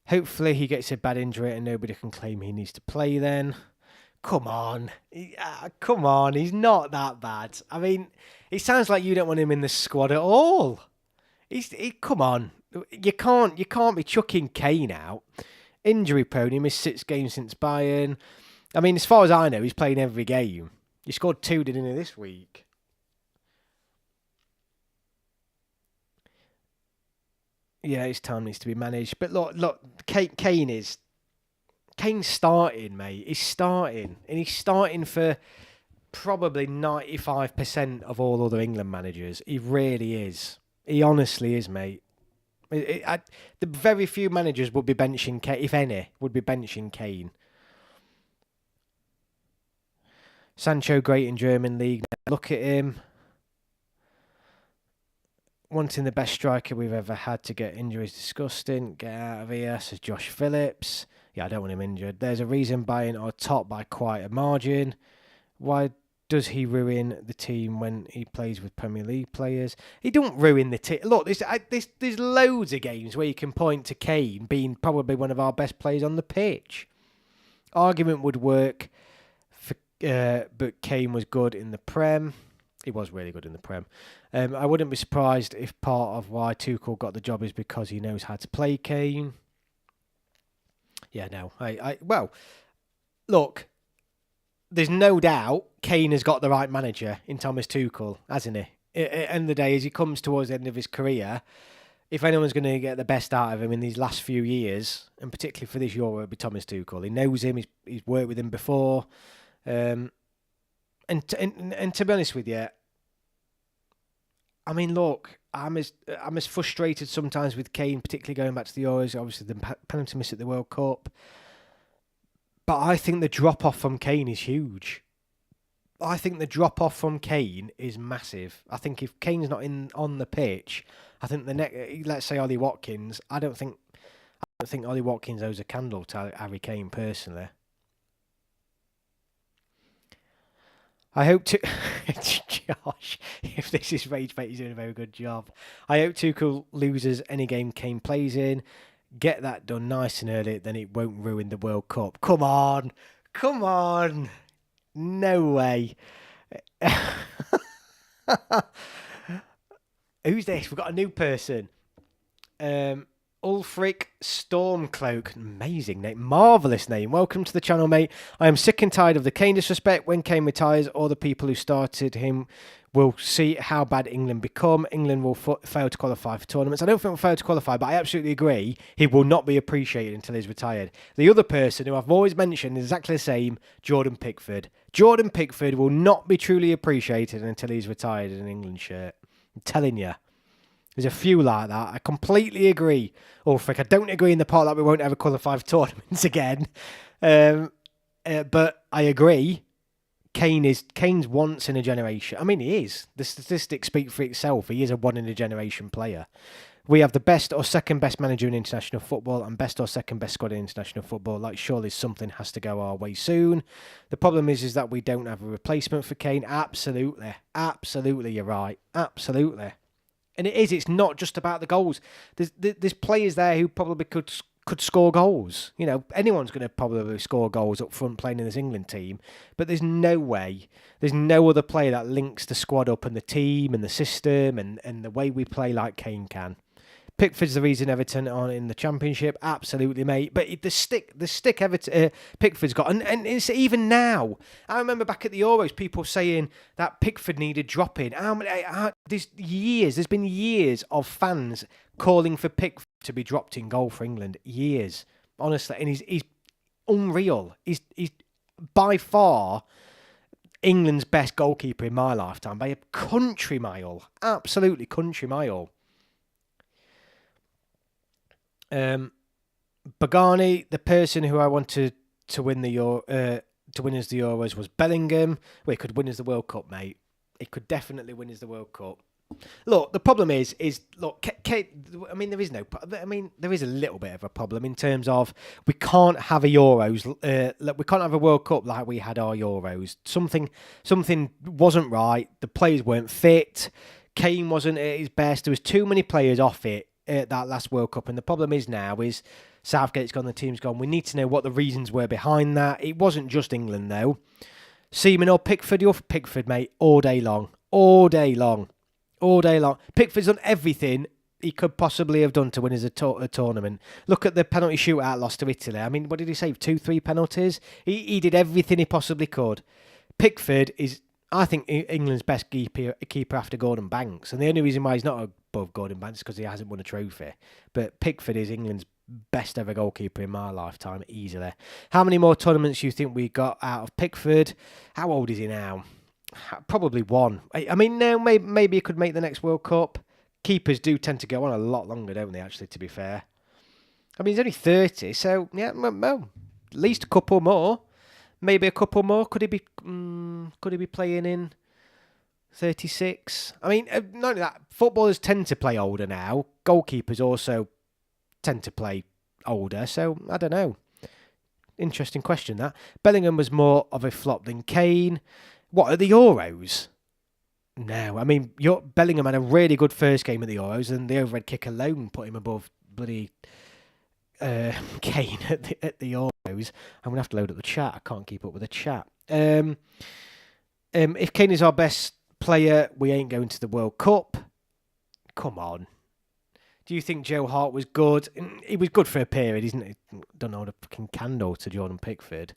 Hopefully he gets a bad injury and nobody can claim he needs to play then. Come on. Come on. He's not that bad. I mean, it sounds like you don't want him in the squad at all. Come on. You can't be chucking Kane out. Injury prone. He missed 6 games since Bayern. I mean, as far as I know, he's playing every game. He scored 2, didn't he, this week? Yeah, his time needs to be managed. But look, Kane's starting, mate. He's starting. And he's starting for probably 95% of all other England managers. He really is. He honestly is, mate. The very few managers would be benching Kane, if any, would be benching Kane. Sancho, great in German league. Look at him. Wanting the best striker we've ever had to get injuries disgusting. Get out of here, says Josh Phillips. Yeah, I don't want him injured. There's a reason Bayern are top by quite a margin. Why does he ruin the team when he plays with Premier League players? He don't ruin the team. Look, there's loads of games where you can point to Kane being probably one of our best players on the pitch. Argument would work, but Kane was good in the Prem. He was really good in the Prem. I wouldn't be surprised if part of why Tuchel got the job is because he knows how to play Kane. Yeah, no. Well, look, there's no doubt Kane has got the right manager in Thomas Tuchel, hasn't he? At the end of the day, as he comes towards the end of his career, if anyone's going to get the best out of him in these last few years, and particularly for this Euro, it'll be Thomas Tuchel. He knows him. He's worked with him before. And to be honest with you, I mean, look, I'm as frustrated sometimes with Kane, particularly going back to the Euros, obviously the penalty miss at the World Cup. But I think the drop-off from Kane is huge. I think the drop-off from Kane is massive. I think if Kane's not on the pitch, I think let's say Ollie Watkins, I don't think Ollie Watkins owes a candle to Harry Kane personally. I hope to... Josh, if this is Rage Bait, he's doing a very good job. I hope Tuchel loses any game Kane plays in. Get that done nice and early, then it won't ruin the World Cup. Come on. Come on. No way. Who's this? We've got a new person. Ulfric Stormcloak. Amazing name. Marvellous name. Welcome to the channel, mate. I am sick and tired of the Kane disrespect. When Kane retires, all the people who started him will see how bad England become. England will fail to qualify for tournaments. I don't think we'll fail to qualify, but I absolutely agree. He will not be appreciated until he's retired. The other person who I've always mentioned is exactly the same, Jordan Pickford. Jordan Pickford will not be truly appreciated until he's retired in an England shirt. I'm telling you. There's a few like that. I completely agree. Ulfric, I don't agree in the part that we won't ever qualify for tournaments again. But I agree. Kane's once in a generation. I mean, he is. The statistics speak for itself. He is a one in a generation player. We have the best or second best manager in international football and best or second best squad in international football. Like, surely something has to go our way soon. The problem is that we don't have a replacement for Kane. Absolutely. Absolutely, you're right. Absolutely. And it's not just about the goals. There's players there who probably could score goals. You know, anyone's going to probably score goals up front playing in this England team. But there's no way. There's no other player that links the squad up and the team and the system and the way we play like Kane can. Pickford's the reason Everton aren't in the Championship. Absolutely, mate. But the stick Pickford's got, and it's even now. I remember back at the Euros, people saying that Pickford needed dropping. There's been years of fans calling for Pickford to be dropped in goal for England. Years, honestly. And he's unreal. He's by far England's best goalkeeper in my lifetime by a country mile. Absolutely country mile. Bagani, the person who I wanted to win to win as the Euros was Bellingham. Well, he could win as the World Cup, mate. He could definitely win as the World Cup. Look, the problem is look, I mean, there is no. I mean, there is a little bit of a problem in terms of we can't have a Euros. We can't have a World Cup like we had our Euros. Something wasn't right. The players weren't fit. Kane wasn't at his best. There was too many players off it at that last World Cup, and the problem is now is Southgate's gone, the team's gone. We need to know what the reasons were behind that. It wasn't just England though. Seaman or Pickford, you're for Pickford, mate, all day long. All day long. Pickford's done everything he could possibly have done to win as a tournament. Look at the penalty shootout loss to Italy. I mean, what did he save? 2-3 penalties? He did everything he possibly could. Pickford is, I think, England's best keeper after Gordon Banks. And the only reason why he's not above Gordon Banks is because he hasn't won a trophy. But Pickford is England's best ever goalkeeper in my lifetime, easily. How many more tournaments do you think we got out of Pickford? How old is he now? Probably one. I mean, now maybe he could make the next World Cup. Keepers do tend to go on a lot longer, don't they, actually, to be fair. I mean, he's only 30, so, yeah, well, at least a couple more. Maybe a couple more. Could he be playing in 36? I mean, not only that, footballers tend to play older now. Goalkeepers also tend to play older, so I don't know. Interesting question, that. Bellingham was more of a flop than Kane. What, at the Euros? No, I mean, Bellingham had a really good first game at the Euros, and the overhead kick alone put him above bloody Kane at the Euros. I'm going to have to load up the chat. I can't keep up with the chat. If Kane is our best player, we ain't going to the World Cup. Come on. Do you think Joe Hart was good? He was good for a period, isn't he? Don't know the fucking candle to Jordan Pickford.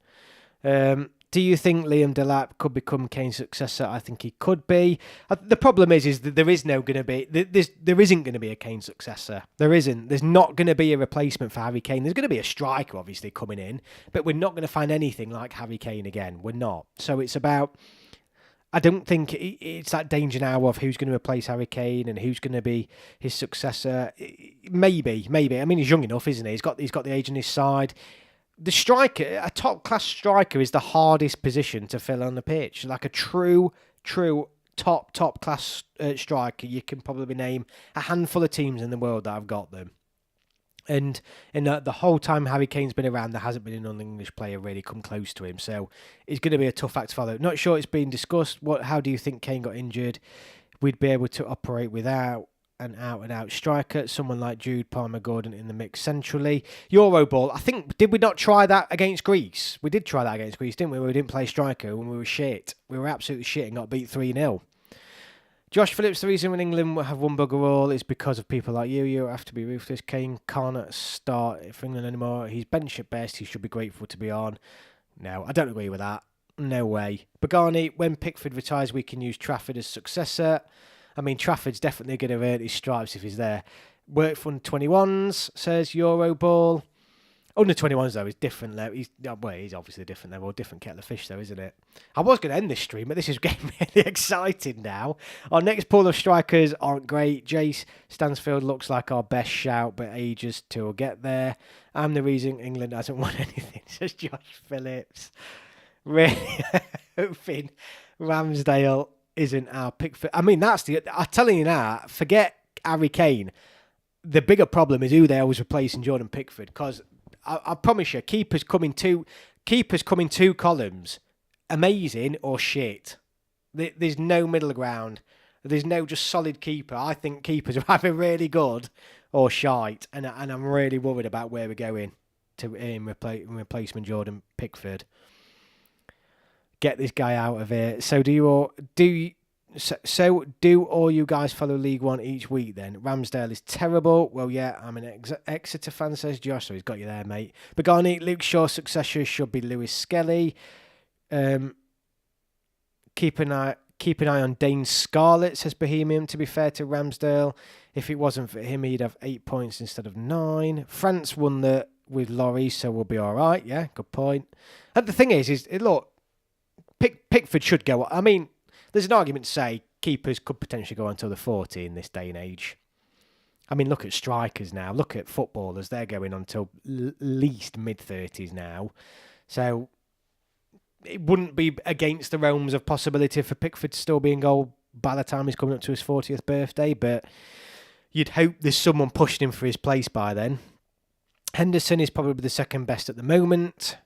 Do you think Liam Delap could become Kane's successor? I think he could be. The problem is that there isn't going to be a Kane successor. There isn't. There's not going to be a replacement for Harry Kane. There's going to be a striker, obviously, coming in, but we're not going to find anything like Harry Kane again. We're not. So it's about. I don't think it's that danger now of who's going to replace Harry Kane and who's going to be his successor. Maybe. I mean, he's young enough, isn't he? He's got the age on his side. The striker, a top-class striker, is the hardest position to fill on the pitch. Like a true top-class striker, you can probably name a handful of teams in the world that have got them. And the whole time Harry Kane's been around, there hasn't been an non-English player really come close to him. So it's going to be a tough act to follow. Not sure it's been discussed. How do you think Kane got injured? We'd be able to operate without an out-and-out striker, someone like Jude, Palmer, Gordon in the mix centrally. Euroball, I think, did we not try that against Greece? We did try that against Greece, didn't we? We didn't play striker when we were shit. We were absolutely shit and got beat 3-0. Josh Phillips, the reason when England have won bugger all is because of people like you. You have to be ruthless. Kane can't start for England anymore. He's bench at best. He should be grateful to be on. No, I don't agree with that. No way. Bagani, when Pickford retires, we can use Trafford as successor. I mean, Trafford's definitely going to earn his stripes if he's there. Work for under-21s, says Euroball. Under-21s, though, is different level. He's obviously a different level, different kettle of fish, though, isn't it? I was going to end this stream, but this is getting really exciting now. Our next pool of strikers aren't great. Jace Stansfield looks like our best shout, but ages till get there. I'm the reason England hasn't won anything, says Josh Phillips. Really hoping Ramsdale isn't our pick for. I mean, I'm telling you now, forget Harry Kane. The bigger problem is who they always replacing Jordan Pickford, because I promise you, keepers come in two columns, amazing or shit. There's no middle ground. There's no just solid keeper. I think keepers are either really good or shite, and I'm really worried about where we're going to in replacement Jordan Pickford. Get this guy out of here. So do all you guys follow League One each week then? Ramsdale is terrible. Well, yeah, I'm an Exeter fan, says Josh, so he's got you there, mate. Bagani, Luke Shaw's successor should be Lewis Skelly. Keep an eye on Dane Scarlett, says Bohemian. To be fair to Ramsdale, if it wasn't for him, he'd have 8 points instead of 9. France won the with lorries, so we'll be all right. Yeah, good point. And the thing is look, Pickford should go. I mean, there's an argument to say keepers could potentially go until the 40 in this day and age. I mean, look at strikers now. Look at footballers. They're going until least mid-30s now. So it wouldn't be against the realms of possibility for Pickford to still be in goal by the time he's coming up to his 40th birthday. But you'd hope there's someone pushing him for his place by then. Henderson is probably the second best at the moment.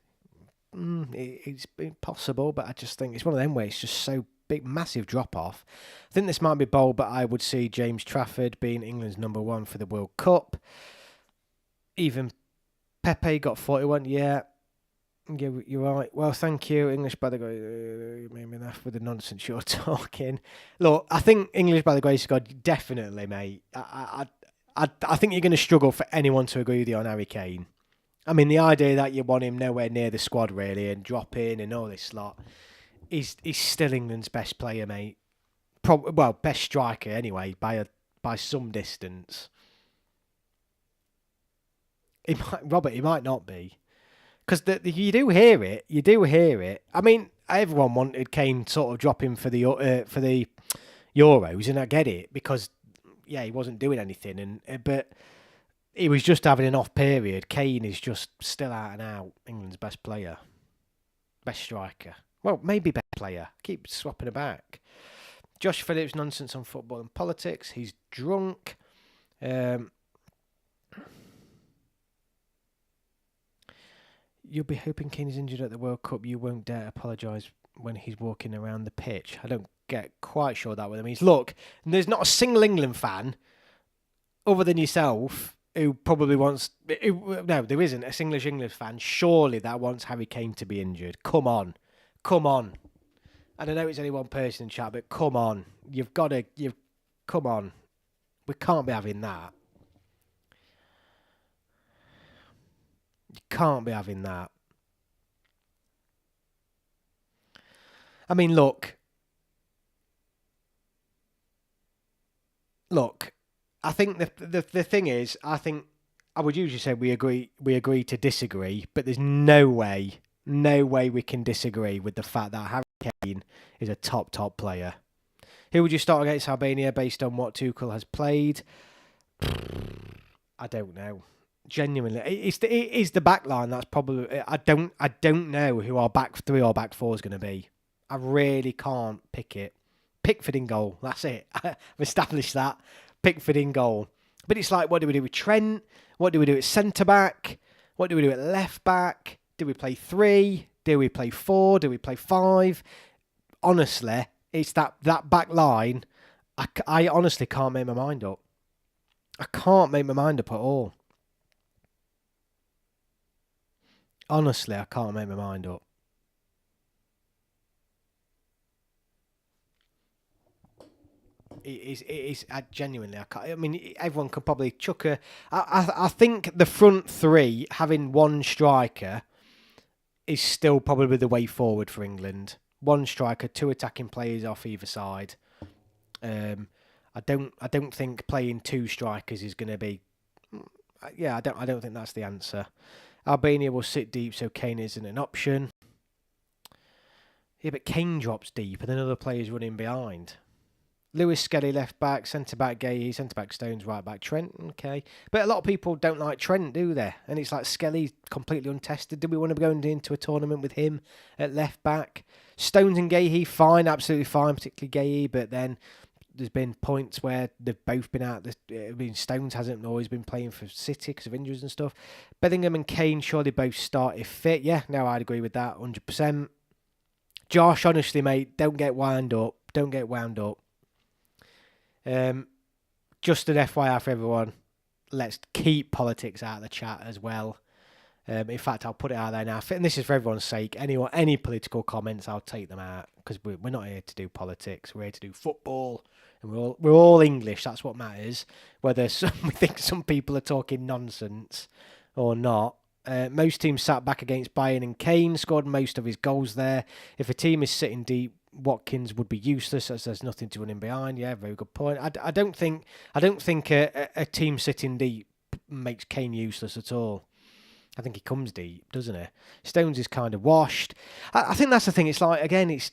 It's possible, but I just think it's one of them where it's just so big, massive drop off. I think this might be bold, but I would see James Trafford being England's number one for the World Cup. Even Pepe got 41. Yeah, you're right. Well, thank you, English by the Grace. You made me laugh with the nonsense you're talking. Look, I think English by the Grace of God, definitely, mate. I think you're going to struggle for anyone to agree with you on Harry Kane. I mean, the idea that you want him nowhere near the squad, really, and drop in and all this lot, he's still England's best player, mate. Best striker, anyway, by some distance. Robert, he might not be. Because you do hear it. I mean, everyone wanted Kane sort of dropping for the Euros, and I get it, because, yeah, he wasn't doing anything, but he was just having an off period. Kane is just still out and out England's best player. Best striker. Well, maybe best player. Keep swapping it back. Josh Phillips, nonsense on football and politics. He's drunk. You'll be hoping Kane is injured at the World Cup. You won't dare apologise when he's walking around the pitch. I don't get quite sure that what it means. Look, there's not a single England fan other than yourself who probably wants... No, there isn't a single England fan, surely, that wants Harry Kane to be injured. Come on. And I know it's only one person in chat, but come on. Come on. We can't be having that. You can't be having that. I mean, look, I think the thing is, I think I would usually say we agree to disagree, but there's no way we can disagree with the fact that Harry Kane is a top player. Who would you start against Albania based on what Tuchel has played? I don't know. Genuinely, it is the back line that's probably... I don't know who our back three or back four is going to be. I really can't pick it. Pickford in goal. That's it. I've established that. Pickford in goal. But it's like, what do we do with Trent? What do we do at centre back? What do we do at left back? Do we play 3? Do we play 4? Do we play 5? Honestly, it's that back line. I honestly can't make my mind up. I can't make my mind up at all. Honestly, I can't make my mind up. It is genuinely, I can't. I mean, everyone could probably chuck a... I think the front three, having one striker, is still probably the way forward for England. One striker, 2 attacking players off either side. I don't think playing 2 strikers is going to be... Yeah, I don't think that's the answer. Albania will sit deep, so Kane isn't an option. Yeah, but Kane drops deep, and then other players running behind. Lewis Skelly left back, centre back Gay, centre back Stones, right back Trent. Okay, but a lot of people don't like Trent, do they? And it's like Skelly completely untested. Do we want to be going into a tournament with him at left back? Stones and Gay, fine, absolutely fine, particularly Gay. But then there's been points where they've both been out. I mean, Stones hasn't always been playing for City because of injuries and stuff. Bellingham and Kane surely both start if fit. Yeah, no, I'd agree with that 100%. Josh, honestly, mate, don't get wound up. Just an FYI for everyone, let's keep politics out of the chat as well. In fact, I'll put it out there now, and this is for everyone's sake. Any political comments, I'll take them out, because we're not here to do politics. We're here to do football, and we're all English. That's what matters. Whether we think some people are talking nonsense or not. Most teams sat back against Bayern, and Kane scored most of his goals there. If a team is sitting deep, Watkins would be useless as there's nothing to run in behind. Yeah, very good point. I don't think a team sitting deep makes Kane useless at all. I think he comes deep, doesn't he? Stones is kind of washed. I think that's the thing. It's like, again, it's...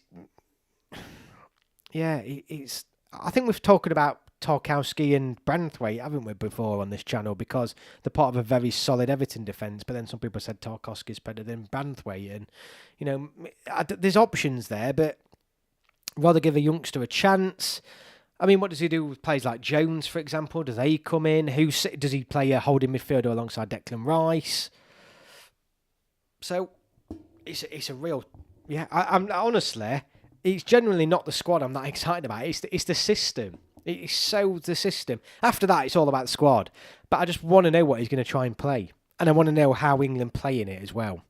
Yeah, it's... I think we've talked about Tarkowski and Branthwaite, haven't we, before on this channel, because they're part of a very solid Everton defence, but then some people said Tarkowski's better than Branthwaite, and, you know, there's options there, but rather give a youngster a chance. I mean, what does he do with players like Jones, for example? Do they come in? Does he play a holding midfielder alongside Declan Rice? So it's a real... Yeah, I'm honestly, it's generally not the squad I'm that excited about. It's the system. It's so the system. After that, it's all about the squad. But I just want to know what he's going to try and play. And I want to know how England play in it as well.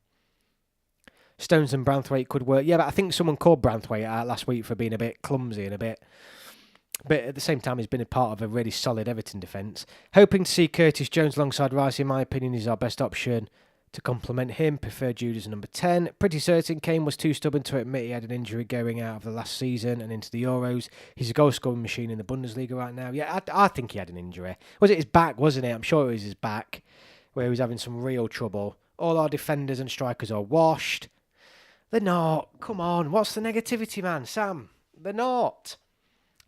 Stones and Branthwaite could work. Yeah, but I think someone called Branthwaite out last week for being a bit clumsy and a bit... But at the same time, he's been a part of a really solid Everton defence. Hoping to see Curtis Jones alongside Rice, in my opinion, is our best option to complement him. Prefer Jude as number 10. Pretty certain Kane was too stubborn to admit he had an injury going out of the last season and into the Euros. He's a goal-scoring machine in the Bundesliga right now. Yeah, I think he had an injury. Was it his back, wasn't it? I'm sure it was his back, where he was having some real trouble. All our defenders and strikers are washed. They're not. Come on, what's the negativity, man? Sam, they're not.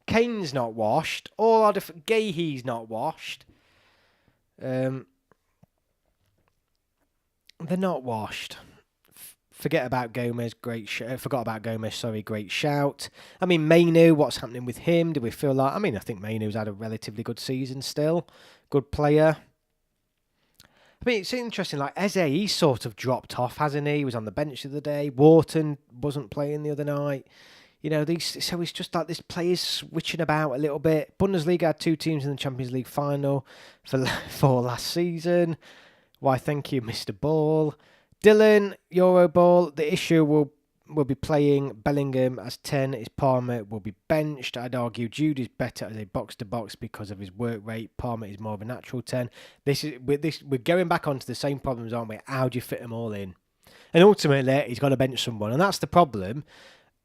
Kane's not washed. All our Gahey's not washed. They're not washed. Forget about Gomez. Forgot about Gomez. Sorry, great shout. I mean, Mainu. What's happening with him? Do we feel like? I mean, I think Mainu's had a relatively good season still. Good player. I mean, it's interesting. Like Eze, he's sort of dropped off, hasn't he? He was on the bench the other day. Wharton wasn't playing the other night. You know, so it's just like this players switching about a little bit. Bundesliga had 2 teams in the Champions League final for last season. Why, thank you, Mr. Ball. Dylan, Euroball, the issue will be playing Bellingham as 10. Is Palmer will be benched. I'd argue Jude is better as a box-to-box because of his work rate. Palmer is more of a natural 10. We're going back onto the same problems, aren't we? How do you fit them all in? And ultimately, he's got to bench someone, and that's the problem.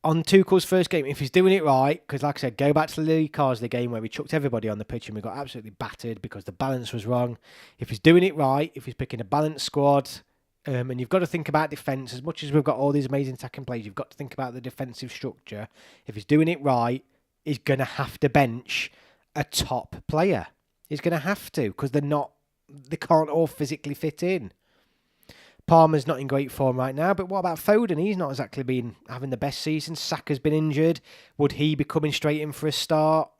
On Tuchel's first game, if he's doing it right, because like I said, go back to the Lee Carsley game where we chucked everybody on the pitch and we got absolutely battered because the balance was wrong. If he's doing it right, if he's picking a balanced squad, and you've got to think about defence, as much as we've got all these amazing attacking players, you've got to think about the defensive structure. If he's doing it right, he's going to have to bench a top player. He's going to have to, because they can't all physically fit in. Palmer's not in great form right now, but what about Foden? He's not exactly been having the best season. Saka's been injured. Would he be coming straight in for a start?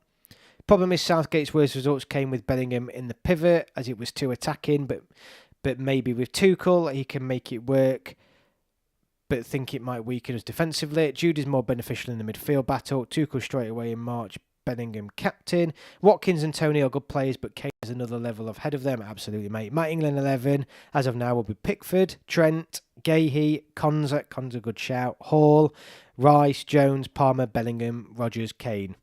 Problem is Southgate's worst results came with Bellingham in the pivot, as it was too attacking, but maybe with Tuchel he can make it work, but think it might weaken us defensively. Jude is more beneficial in the midfield battle. Tuchel straight away in March. Bellingham captain. Watkins and Tony are good players, but Kane is another level ahead of them. Absolutely, mate. My England 11, as of now, will be Pickford, Trent, Gahey, Konza. Konza, good shout. Hall, Rice, Jones, Palmer, Bellingham, Rodgers, Kane.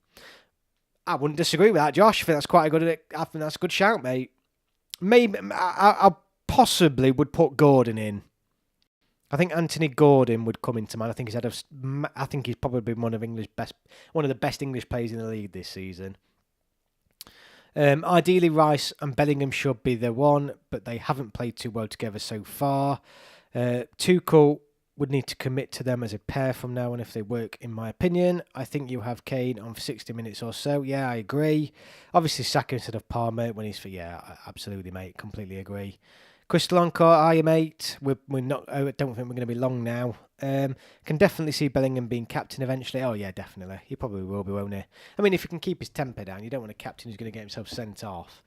I wouldn't disagree with that, Josh. I think that's a good shout, mate. Maybe I possibly would put Gordon in. I think Anthony Gordon would come into mind. I think he's probably one of the best English players in the league this season. Ideally, Rice and Bellingham should be the one, but they haven't played too well together so far. Tuchel would need to commit to them as a pair from now on if they work, in my opinion. I think you have Kane on for 60 minutes or so. Yeah, I agree. Obviously, Saka instead of Palmer when he's for... Yeah, absolutely, mate. Completely agree. Crystal Encore, hiya, mate. We're not. I don't think we're going to be long now. Can definitely see Bellingham being captain eventually. Oh yeah, definitely. He probably will be, won't he? I mean, if he can keep his temper down, you don't want a captain who's going to get himself sent off.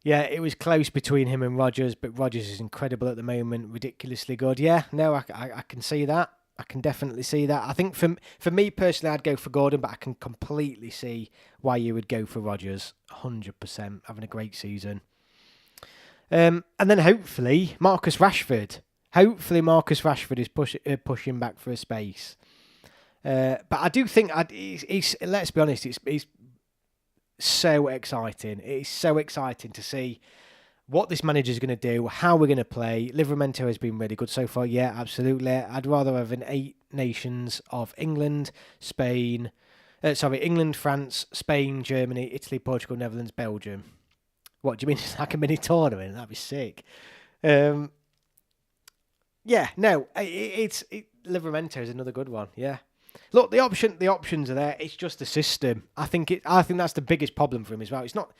Yeah, it was close between him and Rodgers, but Rodgers is incredible at the moment, ridiculously good. Yeah, no, I can see that. I can definitely see that. I think for me personally, I'd go for Gordon, but I can completely see why you would go for Rodgers. 100%, having a great season. And then hopefully Marcus Rashford. Hopefully Marcus Rashford is pushing back for a space. But I do think let's be honest, it's so exciting. It's so exciting to see what this manager is going to do, how we're going to play. Livramento has been really good so far. Yeah, absolutely. I'd rather have an 8 nations of England, England, France, Spain, Germany, Italy, Portugal, Netherlands, Belgium. What do you mean? It's like a mini tournament? That'd be sick. Um, yeah, no, Livramento is another good one. Yeah, look, the options are there. It's just the system. I think that's the biggest problem for him as well. It's not.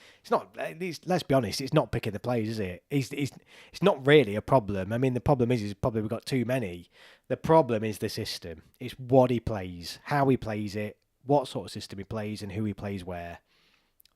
Let's be honest. It's not picking the players, is it? It's not really a problem. I mean, the problem is probably we've got too many. The problem is the system. It's what he plays, how he plays it, what sort of system he plays, and who he plays where.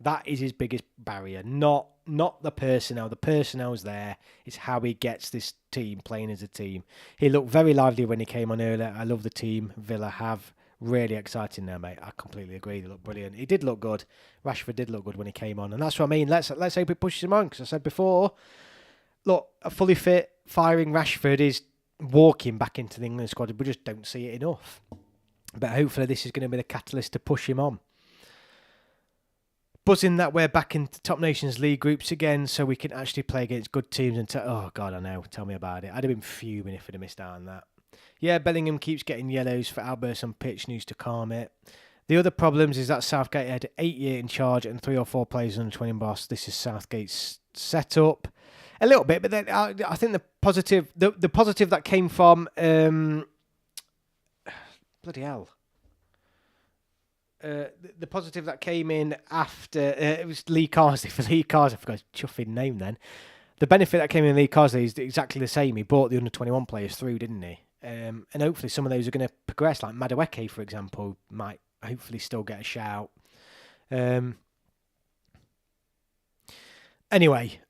That is his biggest barrier, not the personnel. The personnel's there. It's how he gets this team playing as a team. He looked very lively when he came on earlier. I love the team Villa have. Really exciting now, mate. I completely agree. They look brilliant. He did look good. Rashford did look good when he came on, and that's what I mean. Let's hope it pushes him on, because I said before, look, a fully fit, firing Rashford is walking back into the England squad. We just don't see it enough. But hopefully this is going to be the catalyst to push him on. Buzzing that we're back in the Top Nations League groups again, so we can actually play against good teams. And oh God, I know. Tell me about it. I'd have been fuming if I'd have missed out on that. Yeah, Bellingham keeps getting yellows for outbursts on pitch. Needs to calm it. The other problems is that Southgate had 8 years in charge and 3 or 4 players under 20 boss. This is Southgate's setup. A little bit, but then I think the positive that came from bloody hell. The positive that came in after it was Lee Carsley for Lee Carsley. I forgot his chuffing name then. The benefit that came in Lee Carsley is exactly the same. He brought the under 21 players through, didn't he? And hopefully some of those are going to progress. Like Madueke, for example, might hopefully still get a shout. Anyway,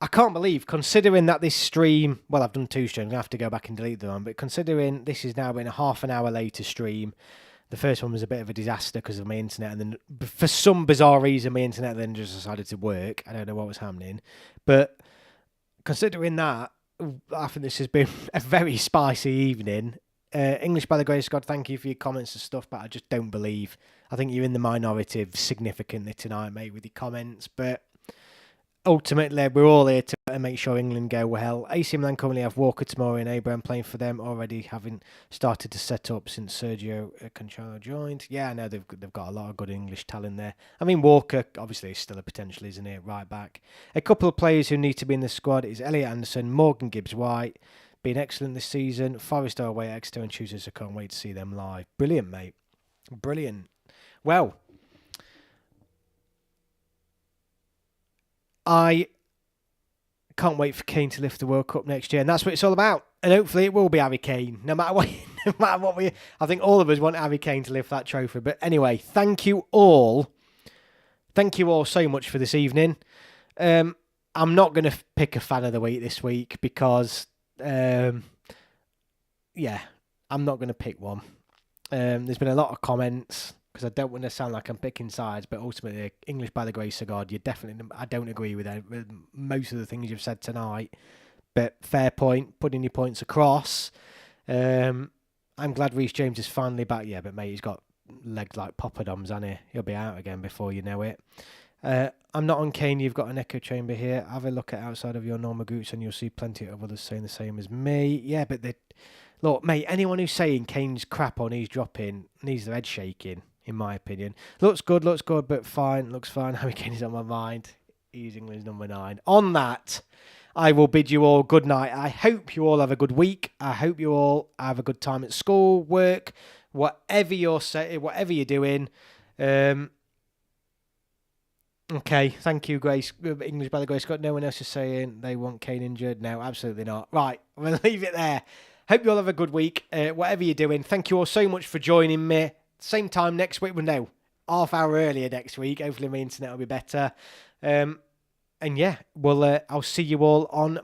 I can't believe, considering that this stream, well, I've done 2 streams, I'm going to have to go back and delete them, but considering this is now been a half an hour later stream. The first one was a bit of a disaster because of my internet, and then for some bizarre reason, my internet then just decided to work. I don't know what was happening. But considering that, I think this has been a very spicy evening. English by the grace of God, thank you for your comments and stuff, but I just don't believe. I think you're in the minority significantly tonight, mate, with your comments. But ultimately, we're all here to make sure England go well. AC Milan currently have Walker tomorrow and Abraham playing for them, already having started to set up since Sergio Conchalo joined. Yeah, I know they've got a lot of good English talent there. I mean, Walker obviously is still a potential, isn't he? Right back. A couple of players who need to be in the squad is Elliot Anderson, Morgan Gibbs-White, been excellent this season. Forest are away at Exeter and Tuesday, so can't wait to see them live. Brilliant, mate. Brilliant. Well, I can't wait for Kane to lift the World Cup next year, and that's what it's all about. And hopefully it will be Harry Kane, no matter what. I think all of us want Harry Kane to lift that trophy. But anyway, thank you all. Thank you all so much for this evening. I'm not going to pick a fan of the week this week because, I'm not going to pick one. There's been a lot of comments, because I don't want to sound like I'm picking sides, but ultimately, English by the grace of God, I don't agree with most of the things you've said tonight, but fair point, putting your points across. I'm glad Reece James is finally back. Yeah, but mate, he's got legs like poppadoms, hasn't he? He'll be out again before you know it. I'm not on Kane. You've got an echo chamber here. Have a look at outside of your normal groups and you'll see plenty of others saying the same as me. Yeah, but look, mate, anyone who's saying Kane's crap or he's dropping needs their head shaking. In my opinion. Looks good, but fine. Looks fine. Harry Kane is on my mind. He's England's number 9. On that, I will bid you all good night. I hope you all have a good week. I hope you all have a good time at school, work, whatever you're doing. Okay, thank you, Grace. English by the grace. Got no one else is saying they want Kane injured. No, absolutely not. Right, we'll leave it there. Hope you all have a good week. Whatever you're doing, thank you all so much for joining me. Same time next week. Well, no, half hour earlier next week. Hopefully my internet will be better. And yeah, I'll see you all on